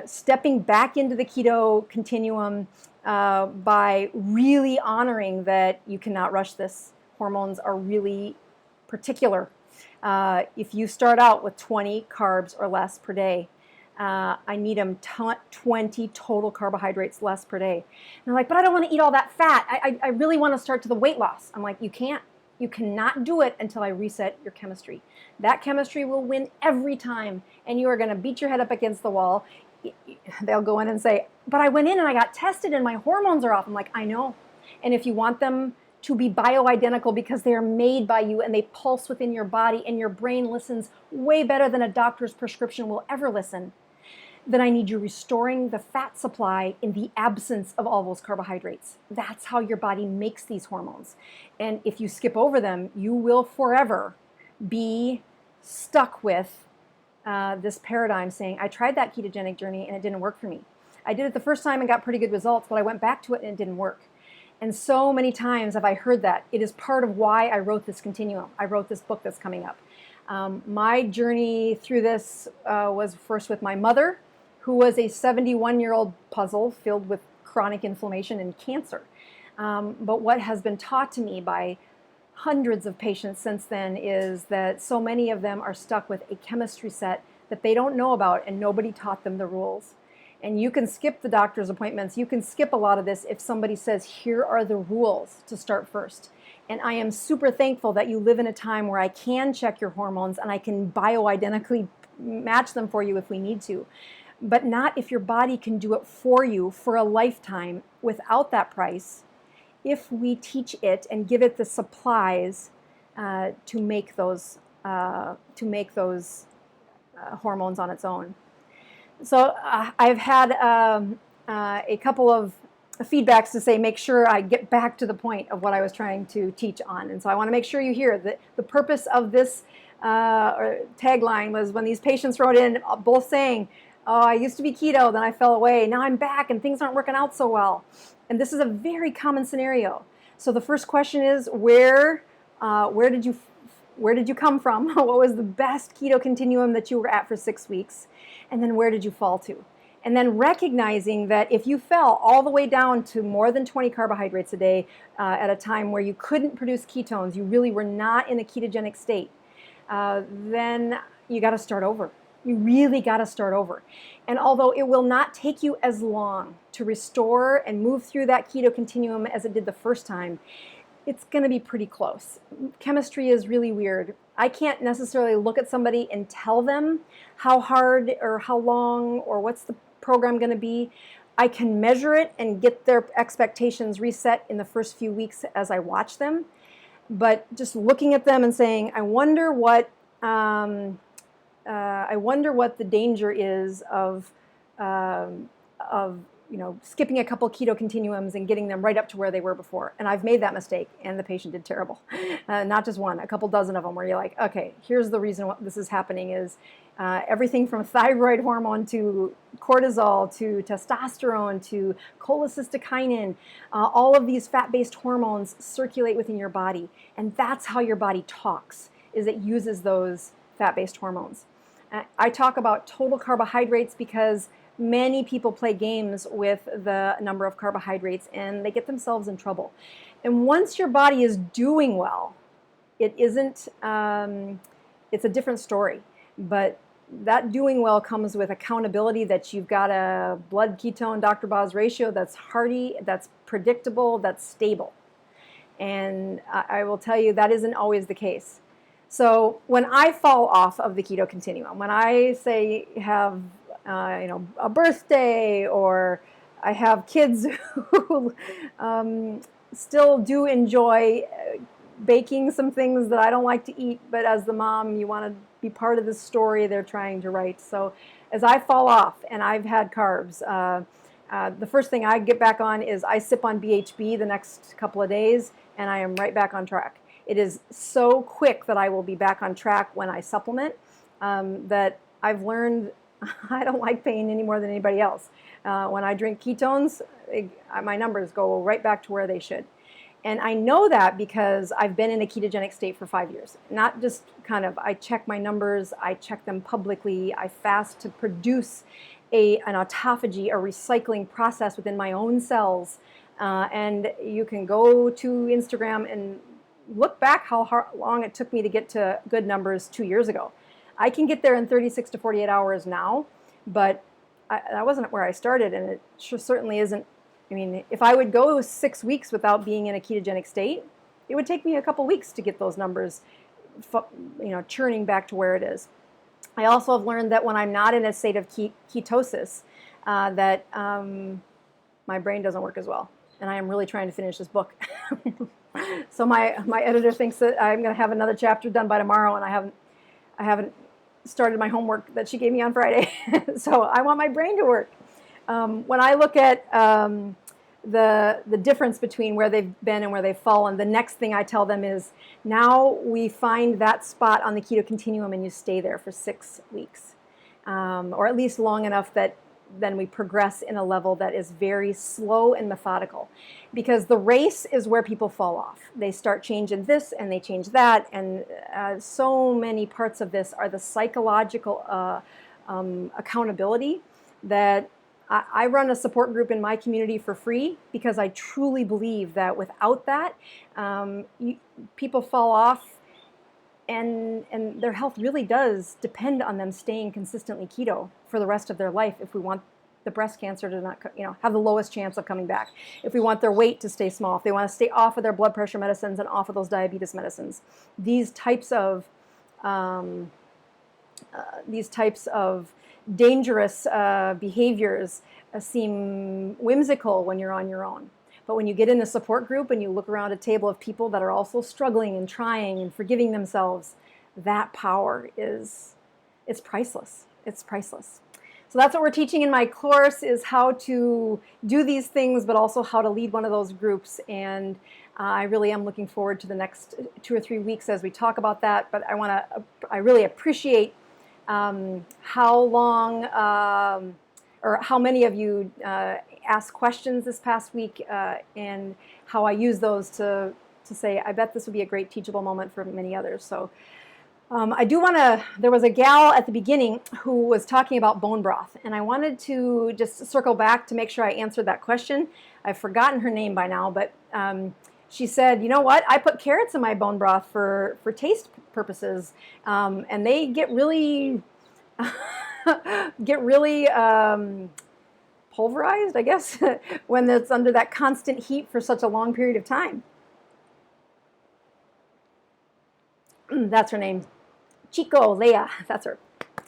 Stepping back into the keto continuum by really honoring that you cannot rush this. Hormones are really particular. If you start out with 20 carbs or less per day, I need them 20 total carbohydrates less per day. And they're like, but I don't want to eat all that fat. I really want to start to the weight loss. I'm like, you can't. You cannot do it until I reset your chemistry. That chemistry will win every time, and you are going to beat your head up against the wall. They'll go in and say, but I went in and I got tested and my hormones are off. I'm like, I know. And if you want them to be bioidentical because they are made by you and they pulse within your body and your brain listens way better than a doctor's prescription will ever listen, then I need you restoring the fat supply in the absence of all those carbohydrates. That's how your body makes these hormones. And if you skip over them, you will forever be stuck with this paradigm saying, I tried that ketogenic journey and it didn't work for me. I did it the first time and got pretty good results, but I went back to it and it didn't work. And so many times have I heard that. It is part of why I wrote this continuum. I wrote this book that's coming up. My journey through this was first with my mother, who was a 71-year-old puzzle filled with chronic inflammation and cancer. But what has been taught to me by hundreds of patients since then is that so many of them are stuck with a chemistry set that they don't know about and nobody taught them the rules. And you can skip the doctor's appointments. You can skip a lot of this if somebody says, here are the rules to start first. And I am super thankful that you live in a time where I can check your hormones and I can bioidentically match them for you if we need to. But not if your body can do it for you for a lifetime without that price, if we teach it and give it the supplies to make those hormones on its own. So I've had a couple of feedbacks to say, make sure I get back to the point of what I was trying to teach on. And so I want to make sure you hear that the purpose of this tagline was when these patients wrote in both saying, oh, I used to be keto, then I fell away. Now I'm back and things aren't working out so well. And this is a very common scenario. So the first question is, where did you where did you come from? What was the best keto continuum that you were at for 6 weeks? And then where did you fall to? And then recognizing that if you fell all the way down to more than 20 carbohydrates a day at a time where you couldn't produce ketones, you really were not in a ketogenic state, then you got to start over. You really got to start over. And although it will not take you as long to restore and move through that keto continuum as it did the first time, it's going to be pretty close. Chemistry is really weird. I can't necessarily look at somebody and tell them how hard or how long or what's the program going to be. I can measure it and get their expectations reset in the first few weeks as I watch them. But just looking at them and saying, I wonder what the danger is of skipping a couple keto continuums and getting them right up to where they were before. And I've made that mistake, and the patient did terrible. Not just one, a couple dozen of them, where you're like, okay, here's the reason what this is happening is everything from thyroid hormone to cortisol to testosterone to cholecystokinin, all of these fat-based hormones circulate within your body, and that's how your body talks, is it uses those fat-based hormones. I talk about total carbohydrates because many people play games with the number of carbohydrates and they get themselves in trouble. And once your body is doing well, it isn't, it's a different story. But that doing well comes with accountability that you've got a blood ketone Dr. Boz ratio that's hearty, that's predictable, that's stable. And I will tell you that isn't always the case. So when I fall off of the keto continuum, when I say have a birthday, or I have kids who still do enjoy baking some things that I don't like to eat, but as the mom, you want to be part of the story they're trying to write. So as I fall off and I've had carbs, the first thing I get back on is I sip on BHB the next couple of days, and I am right back on track. It is so quick that I will be back on track when I supplement, that I've learned I don't like pain any more than anybody else. When I drink ketones, my numbers go right back to where they should. And I know that because I've been in a ketogenic state for 5 years. Not just I check my numbers, I check them publicly, I fast to produce an autophagy, a recycling process within my own cells. And you can go to Instagram and look back how long it took me to get to good numbers 2 years ago. I can get there in 36 to 48 hours now, but that wasn't where I started, and it certainly isn't. I mean, if I would go 6 weeks without being in a ketogenic state, it would take me a couple weeks to get those numbers, churning back to where it is. I also have learned that when I'm not in a state of ketosis, that my brain doesn't work as well, and I am really trying to finish this book. So my editor thinks that I'm going to have another chapter done by tomorrow, and I haven't started my homework that she gave me on Friday. So I want my brain to work. When I look at the difference between where they've been and where they've fallen, the next thing I tell them is, now we find that spot on the keto continuum and you stay there for 6 weeks, or at least long enough that then we progress in a level that is very slow and methodical. Because the race is where people fall off. They start changing this and they change that, and so many parts of this are the psychological accountability that I run a support group in my community for free, because I truly believe that without that, people fall off, and their health really does depend on them staying consistently keto for the rest of their life if we want the breast cancer to not, have the lowest chance of coming back, if we want their weight to stay small, if they want to stay off of their blood pressure medicines and off of those diabetes medicines. These types of dangerous behaviors seem whimsical when you're on your own. But when you get in a support group and you look around a table of people that are also struggling and trying and forgiving themselves, that power it's priceless. It's priceless. So that's what we're teaching in my course, is how to do these things, but also how to lead one of those groups. And I really am looking forward to the next 2 or 3 weeks as we talk about that. But I really appreciate how long or how many of you asked questions this past week, and how I use those to to say, I bet this would be a great teachable moment for many others. So I do want to, there was a gal at the beginning who was talking about bone broth, and I wanted to just circle back to make sure I answered that question. I've forgotten her name by now, but she said, you know what, I put carrots in my bone broth for taste purposes, and they get really, pulverized, I guess, when it's under that constant heat for such a long period of time. That's her name. Chico, Leia, that's her.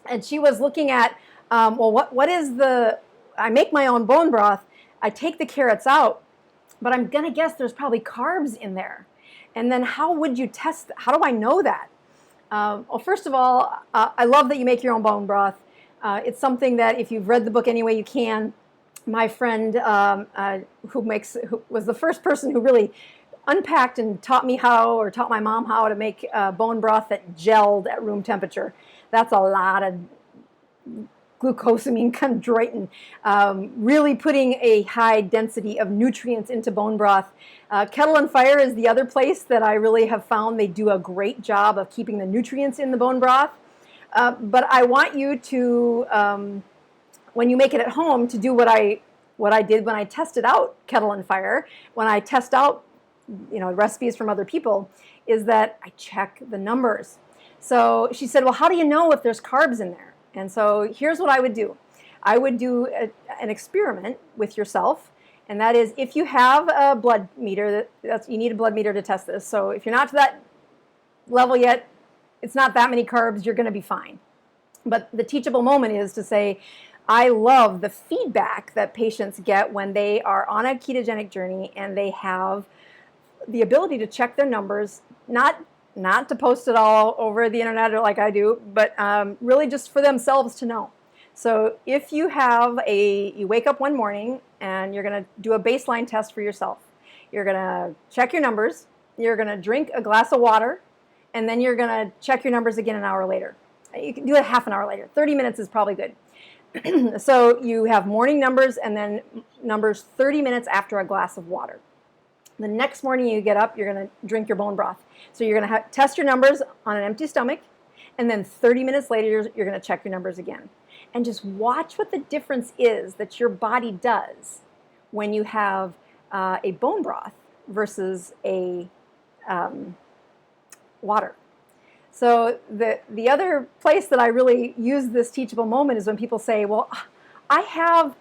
And she was looking at, well, what is the, I make my own bone broth, I take the carrots out, but I'm gonna guess there's probably carbs in there. And then how would you test, how do I know that? Well, first of all, I love that you make your own bone broth. It's something that if you've read the book any way you can, my friend who was the first person who really unpacked and taught me how, or taught my mom how to make bone broth that gelled at room temperature. That's a lot of glucosamine chondroitin, really putting a high density of nutrients into bone broth. Kettle and Fire is the other place that I really have found they do a great job of keeping the nutrients in the bone broth. But I want you to, when you make it at home, to do what I did when I tested out Kettle and Fire, when I test out recipes from other people, is that I check the numbers. So she said, well, how do you know if there's carbs in there? And so here's what I would do. I would do an experiment with yourself, and that is, if you have a blood meter, you need a blood meter to test this. So if you're not to that level yet, it's not that many carbs, you're going to be fine. But the teachable moment is to say, I love the feedback that patients get when they are on a ketogenic journey and they have the ability to check their numbers, not to post it all over the internet or like I do, but really just for themselves to know. So if you you wake up one morning and you're going to do a baseline test for yourself, you're going to check your numbers, you're going to drink a glass of water, and then you're going to check your numbers again an hour later. You can do it half an hour later. 30 minutes is probably good. So you have morning numbers and then numbers 30 minutes after a glass of water. The next morning you get up, you're going to drink your bone broth. So you're going to test your numbers on an empty stomach, and then 30 minutes later you're going to check your numbers again. And just watch what the difference is that your body does when you have a bone broth versus a water. So the other place that I really use this teachable moment is when people say, well, I have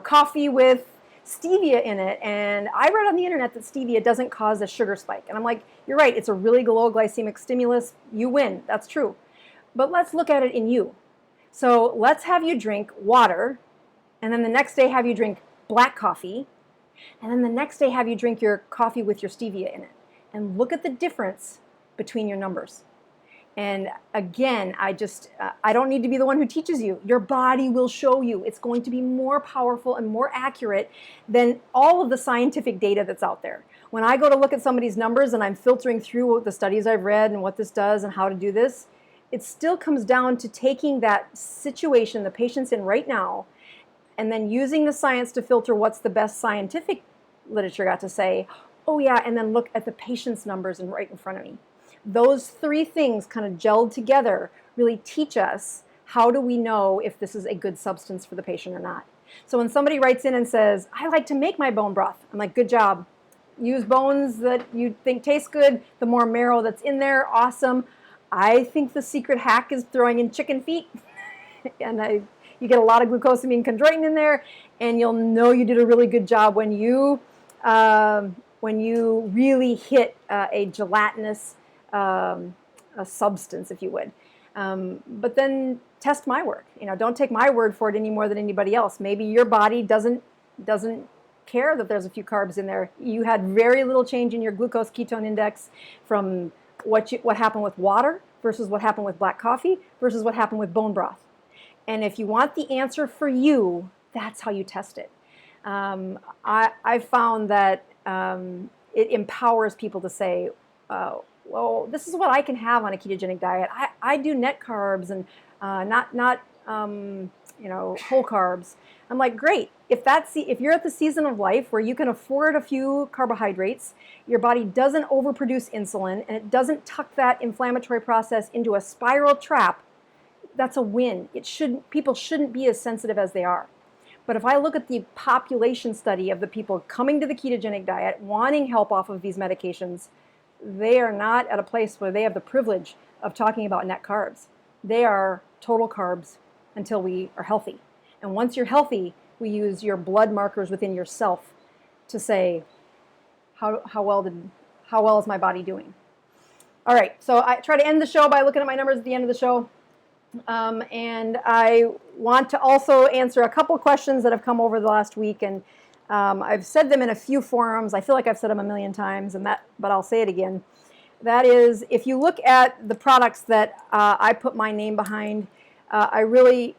coffee with stevia in it, and I read on the internet that stevia doesn't cause a sugar spike. And I'm like, you're right, it's a really low glycemic stimulus. You win, that's true. But let's look at it in you. So let's have you drink water, and then the next day have you drink black coffee, and then the next day have you drink your coffee with your stevia in it. And look at the difference between your numbers. And again, I don't need to be the one who teaches you. Your body will show you. It's going to be more powerful and more accurate than all of the scientific data that's out there. When I go to look at somebody's numbers and I'm filtering through the studies I've read and what this does and how to do this, it still comes down to taking that situation the patient's in right now and then using the science to filter what's the best scientific literature got to say. Oh yeah, and then look at the patient's numbers and right in front of me. Those three things kind of gelled together really teach us how do we know if this is a good substance for the patient or not. So when somebody writes in and says, I like to make my bone broth, I'm like, good job. Use bones that you think taste good. The more marrow that's in there, awesome. I think the secret hack is throwing in chicken feet. And you get a lot of glucosamine chondroitin in there, and you'll know you did a really good job when you really hit a gelatinous a substance, if you would. But then test my work. Don't take my word for it any more than anybody else. Maybe your body doesn't care that there's a few carbs in there. You had very little change in your glucose ketone index from what happened with water versus what happened with black coffee versus what happened with bone broth. And if you want the answer for you, that's how you test it. I found that it empowers people to say, well, this is what I can have on a ketogenic diet. I do net carbs and not whole carbs. I'm like, great. if you're at the season of life where you can afford a few carbohydrates, your body doesn't overproduce insulin, and it doesn't tuck that inflammatory process into a spiral trap, that's a win. People shouldn't be as sensitive as they are. But if I look at the population study of the people coming to the ketogenic diet, wanting help off of these medications, they are not at a place where they have the privilege of talking about net carbs. They are total carbs until we are healthy. And once you're healthy, we use your blood markers within yourself to say, how well is my body doing? All right, so I try to end the show by looking at my numbers at the end of the show. And I want to also answer a couple questions that have come over the last week, and I've said them in a few forums. I feel like I've said them a million times, but I'll say it again. That is, if you look at the products that I put my name behind, I really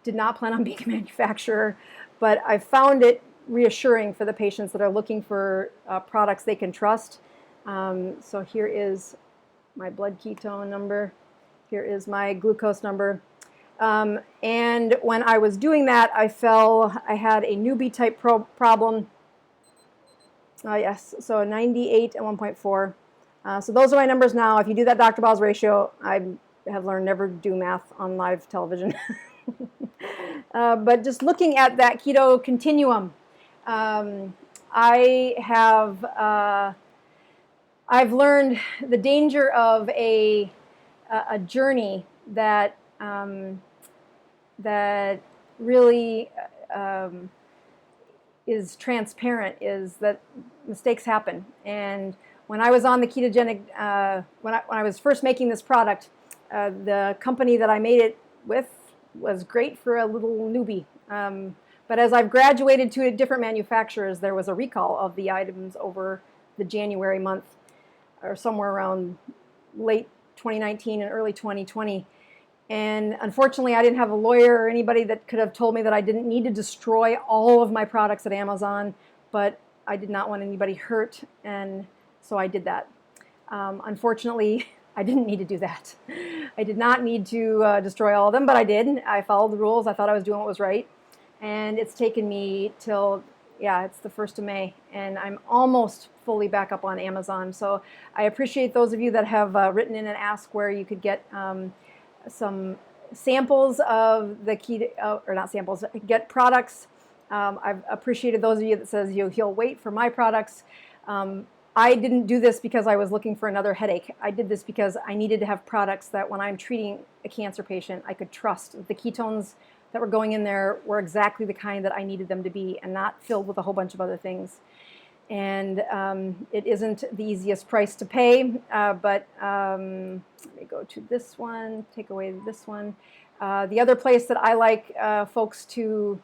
did not plan on being a manufacturer, but I found it reassuring for the patients that are looking for products they can trust. So here is my blood ketone number. Here is my glucose number. And when I was doing that, I had a newbie type problem. Yes, so 98 and 1.4. So those are my numbers now. If you do that Dr. Boz ratio, I have learned never to do math on live television. But just looking at that keto continuum, I've learned the danger of a journey that really is transparent, is that mistakes happen. And when I was on the ketogenic, when I was first making this product, the company that I made it with was great for a little newbie. But as I've graduated to different manufacturers, there was a recall of the items over the January month, or somewhere around late 2019 and early 2020. And unfortunately, I didn't have a lawyer or anybody that could have told me that I didn't need to destroy all of my products at Amazon, but I did not want anybody hurt, and so I did that. Unfortunately, I didn't need to do that. I did not need to destroy all of them, but I did. I followed the rules. I thought I was doing what was right. And it's taken me till, it's the 1st of May, and I'm almost fully back up on Amazon. So I appreciate those of you that have written in and asked where you could get some samples of the keto, or not samples, get products. I've appreciated those of you that says you'll wait for my products. I didn't do this because I was looking for another headache. I did this because I needed to have products that when I'm treating a cancer patient, I could trust. The ketones that were going in there were exactly the kind that I needed them to be, and not filled with a whole bunch of other things. And it isn't the easiest price to pay, but let me go to this one, take away this one. The other place that I like folks to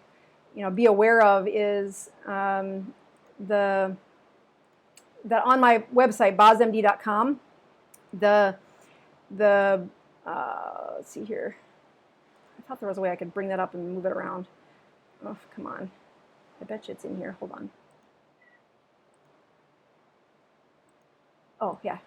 be aware of is that on my website, bozmd.com, let's see here. I thought there was a way I could bring that up and move it around. Oh, come on. I bet you it's in here. Hold on. Oh, yeah.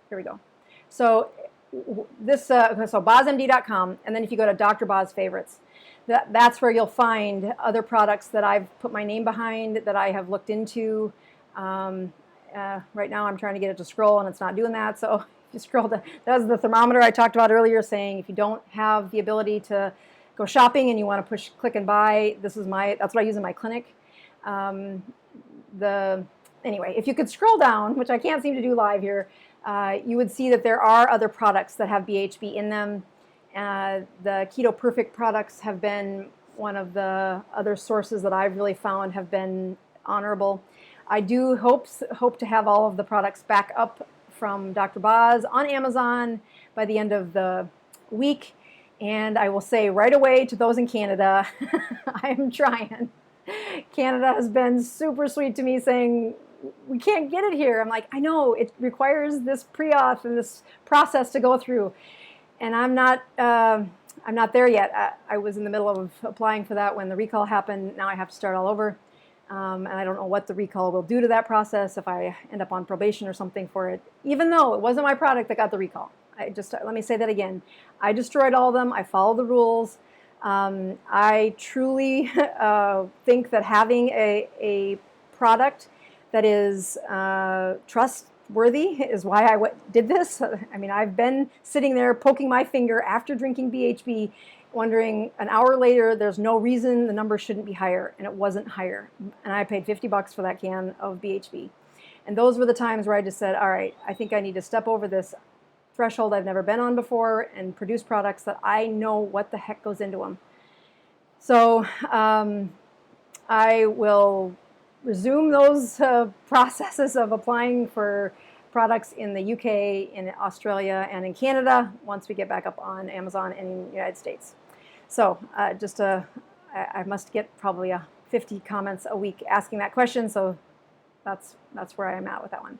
Here we go. So so bozmd.com, and then if you go to Dr. Boz Favorites, that's where you'll find other products that I've put my name behind, that I have looked into. Right now I'm trying to get it to scroll, and it's not doing that. So if you scroll down, that was the thermometer I talked about earlier, saying if you don't have the ability to go shopping and you want to push click and buy, that's what I use in my clinic. Anyway, if you could scroll down, which I can't seem to do live here, you would see that there are other products that have BHB in them. The Keto Perfect products have been one of the other sources that I've really found have been honorable. I do hope to have all of the products back up from Dr. Boz on Amazon by the end of the week. And I will say right away to those in Canada, I am trying. Canada has been super sweet to me, saying, we can't get it here. I'm like, I know, it requires this pre-auth and this process to go through. And I'm not there yet. I was in the middle of applying for that when the recall happened. Now I have to start all over. And I don't know what the recall will do to that process, if I end up on probation or something for it, even though it wasn't my product that got the recall. Let me say that again. I destroyed all of them. I followed the rules. I truly think that having a product that is trustworthy is why I did this. I mean, I've been sitting there poking my finger after drinking BHB, wondering an hour later, there's no reason the number shouldn't be higher, and it wasn't higher. And I paid $50 for that can of BHB. And those were the times where I just said, all right, I think I need to step over this threshold I've never been on before and produce products that I know what the heck goes into them. So I will resume those processes of applying for products in the UK, in Australia, and in Canada once we get back up on Amazon and in the United States. So I must get probably 50 comments a week asking that question, so that's where I am at with that one.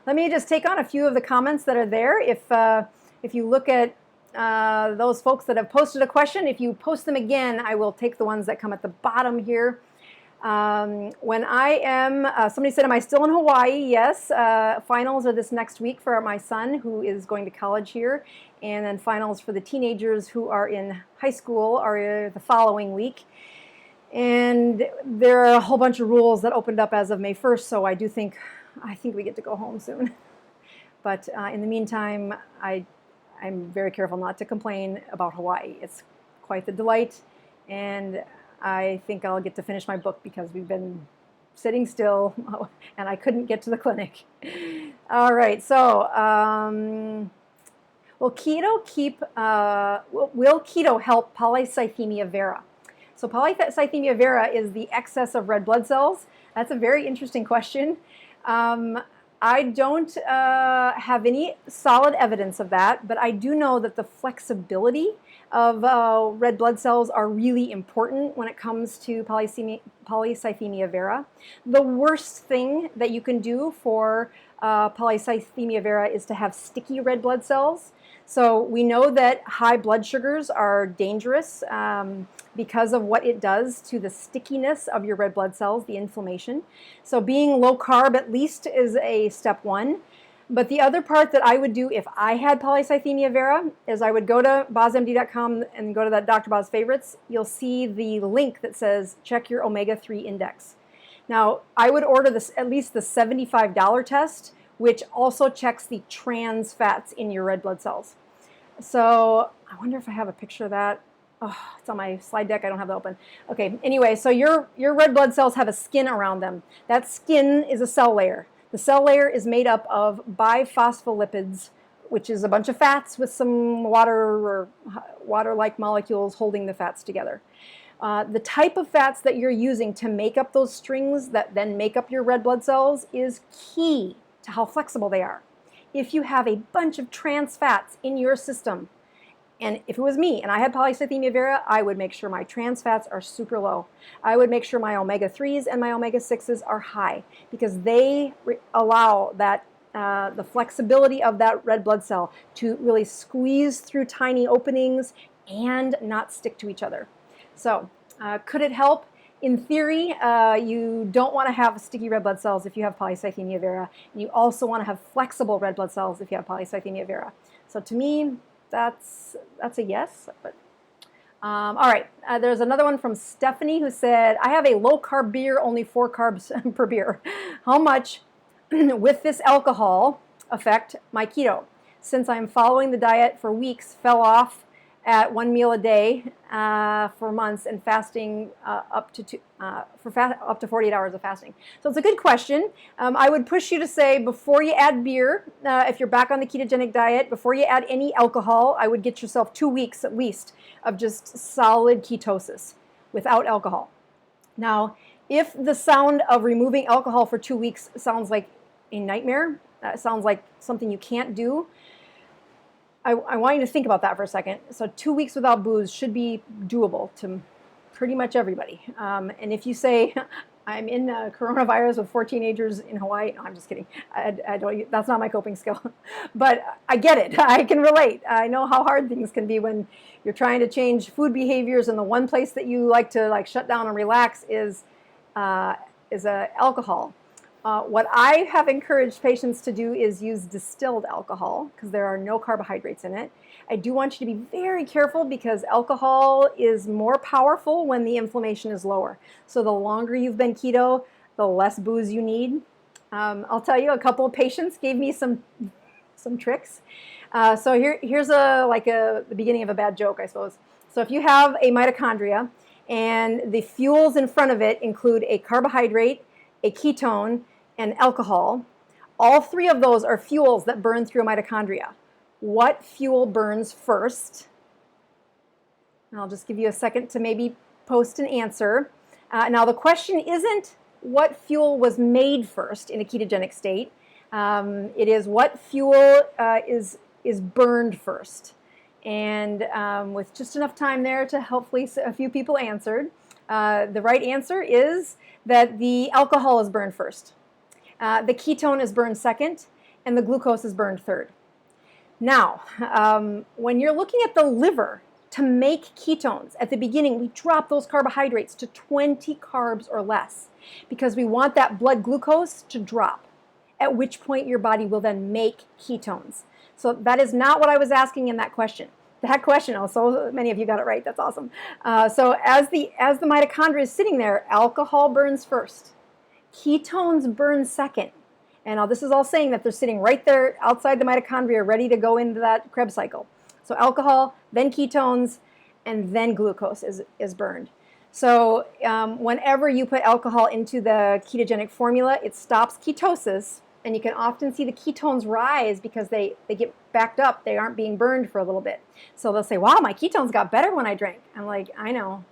Let me just take on a few of the comments that are there. If you look at those folks that have posted a question, if you post them again, I will take the ones that come at the bottom here. When I am, somebody said, am I still in Hawaii? Yes. Finals are this next week for my son who is going to college here. And then finals for the teenagers who are in high school are the following week. And there are a whole bunch of rules that opened up as of May 1st, so I think we get to go home soon. But in the meantime, I'm very careful not to complain about Hawaii. It's quite the delight, and I think I'll get to finish my book because we've been sitting still and I couldn't get to the clinic. All right, so will keto help polycythemia vera? So polycythemia vera is the excess of red blood cells. That's a very interesting question. I don't have any solid evidence of that, but I do know that the flexibility of red blood cells are really important when it comes to polycythemia vera. The worst thing that you can do for polycythemia vera is to have sticky red blood cells. So we know that high blood sugars are dangerous because of what it does to the stickiness of your red blood cells, the inflammation. So being low carb at least is a step one. But the other part that I would do if I had polycythemia vera is I would go to bozmd.com and go to that Dr. Boz favorites. You'll see the link that says check your omega-3 index. Now, I would order this at least the $75 test, which also checks the trans fats in your red blood cells. So I wonder if I have a picture of that. Oh, it's on my slide deck. I don't have it open. Okay, anyway, so your red blood cells have a skin around them. That skin is a cell layer. The cell layer is made up of biphospholippids, which is a bunch of fats with some water or water-like molecules holding the fats together. The type of fats that you're using to make up those strings that then make up your red blood cells is key to how flexible they are. If you have a bunch of trans fats in your system, and if it was me and I had polycythemia vera, I would make sure my trans fats are super low. I would make sure my omega-3s and my omega-6s are high because they allow that the flexibility of that red blood cell to really squeeze through tiny openings and not stick to each other. So could it help? In theory, you don't want to have sticky red blood cells if you have polycythemia vera. And you also want to have flexible red blood cells if you have polycythemia vera. So to me, that's a yes. But all right, there's another one from Stephanie who said, I have a low-carb beer, only 4 carbs per beer. How much with this alcohol affect my keto? Since I'm following the diet for weeks, fell off at 1 meal a day for months and fasting up to 48 hours of fasting. So it's a good question. I would push you to say before you add beer, if you're back on the ketogenic diet, before you add any alcohol, I would get yourself 2 weeks at least of just solid ketosis without alcohol. Now, if the sound of removing alcohol for 2 weeks sounds like a nightmare, sounds like something you can't do, I want you to think about that for a second. So 2 weeks without booze should be doable to pretty much everybody. And if you say, I'm in coronavirus with 4 teenagers in Hawaii, no, I'm just kidding. I don't, that's not my coping skill. But I get it. I can relate. I know how hard things can be when you're trying to change food behaviors and the one place that you like to shut down and relax is alcohol. What I have encouraged patients to do is use distilled alcohol because there are no carbohydrates in it. I do want you to be very careful because alcohol is more powerful when the inflammation is lower. So the longer you've been keto, the less booze you need. I'll tell you, a couple of patients gave me some tricks. So here's the beginning of a bad joke, I suppose. So if you have a mitochondria and the fuels in front of it include a carbohydrate, a ketone, and alcohol, all three of those are fuels that burn through a mitochondria. What fuel burns first? And I'll just give you a second to maybe post an answer. Now the question isn't what fuel was made first in a ketogenic state. It is what fuel is burned first. And with just enough time there to hopefully a few people answered, the right answer is that the alcohol is burned first. The ketone is burned second, and the glucose is burned third. Now, when you're looking at the liver to make ketones, at the beginning we drop those carbohydrates to 20 carbs or less because we want that blood glucose to drop, at which point your body will then make ketones. So that is not what I was asking in that question. That question, oh, so many of you got it right. That's awesome. So as the mitochondria is sitting there, alcohol burns first. Ketones burn second. And this is all saying that they're sitting right there outside the mitochondria ready to go into that Krebs cycle. So alcohol, then ketones, and then glucose is burned. So whenever you put alcohol into the ketogenic formula, it stops ketosis. And you can often see the ketones rise because they get backed up. They aren't being burned for a little bit. So they'll say, wow, my ketones got better when I drank. I'm like, I know.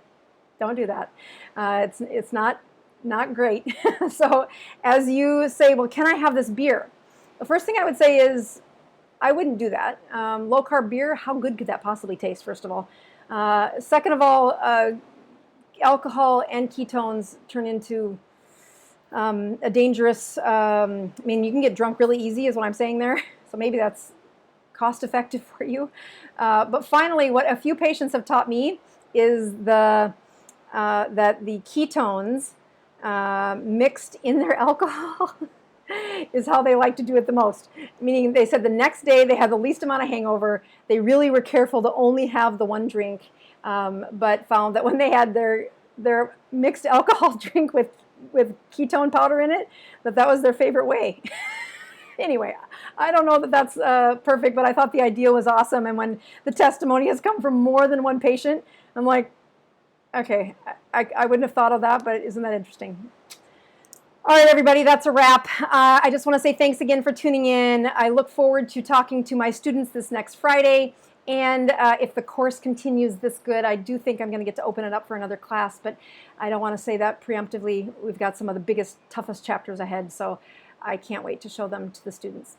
Don't do that. It's not great. So as you say, well, can I have this beer? The first thing I would say is I wouldn't do that. Low-carb beer, how good could that possibly taste, first of all? Second of all, alcohol and ketones turn into a dangerous, I mean, you can get drunk really easy is what I'm saying there. So maybe that's cost effective for you. But finally, what a few patients have taught me is that the ketones mixed in their alcohol is how they like to do it the most. Meaning they said the next day they had the least amount of hangover. They really were careful to only have the one drink, but found that when they had their mixed alcohol drink with ketone powder in it, that was their favorite way. Anyway, I don't know that that's perfect, but I thought the idea was awesome. And when the testimony has come from more than one patient, I'm like, okay, I wouldn't have thought of that, but isn't that interesting? All right, everybody, that's a wrap. I just want to say thanks again for tuning in. I look forward to talking to my students this next Friday. And if the course continues this good, I do think I'm going to get to open it up for another class, but I don't want to say that preemptively. We've got some of the biggest, toughest chapters ahead, so I can't wait to show them to the students.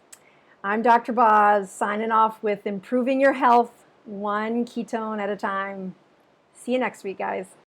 I'm Dr. Boz, signing off with improving your health one ketone at a time. See you next week, guys.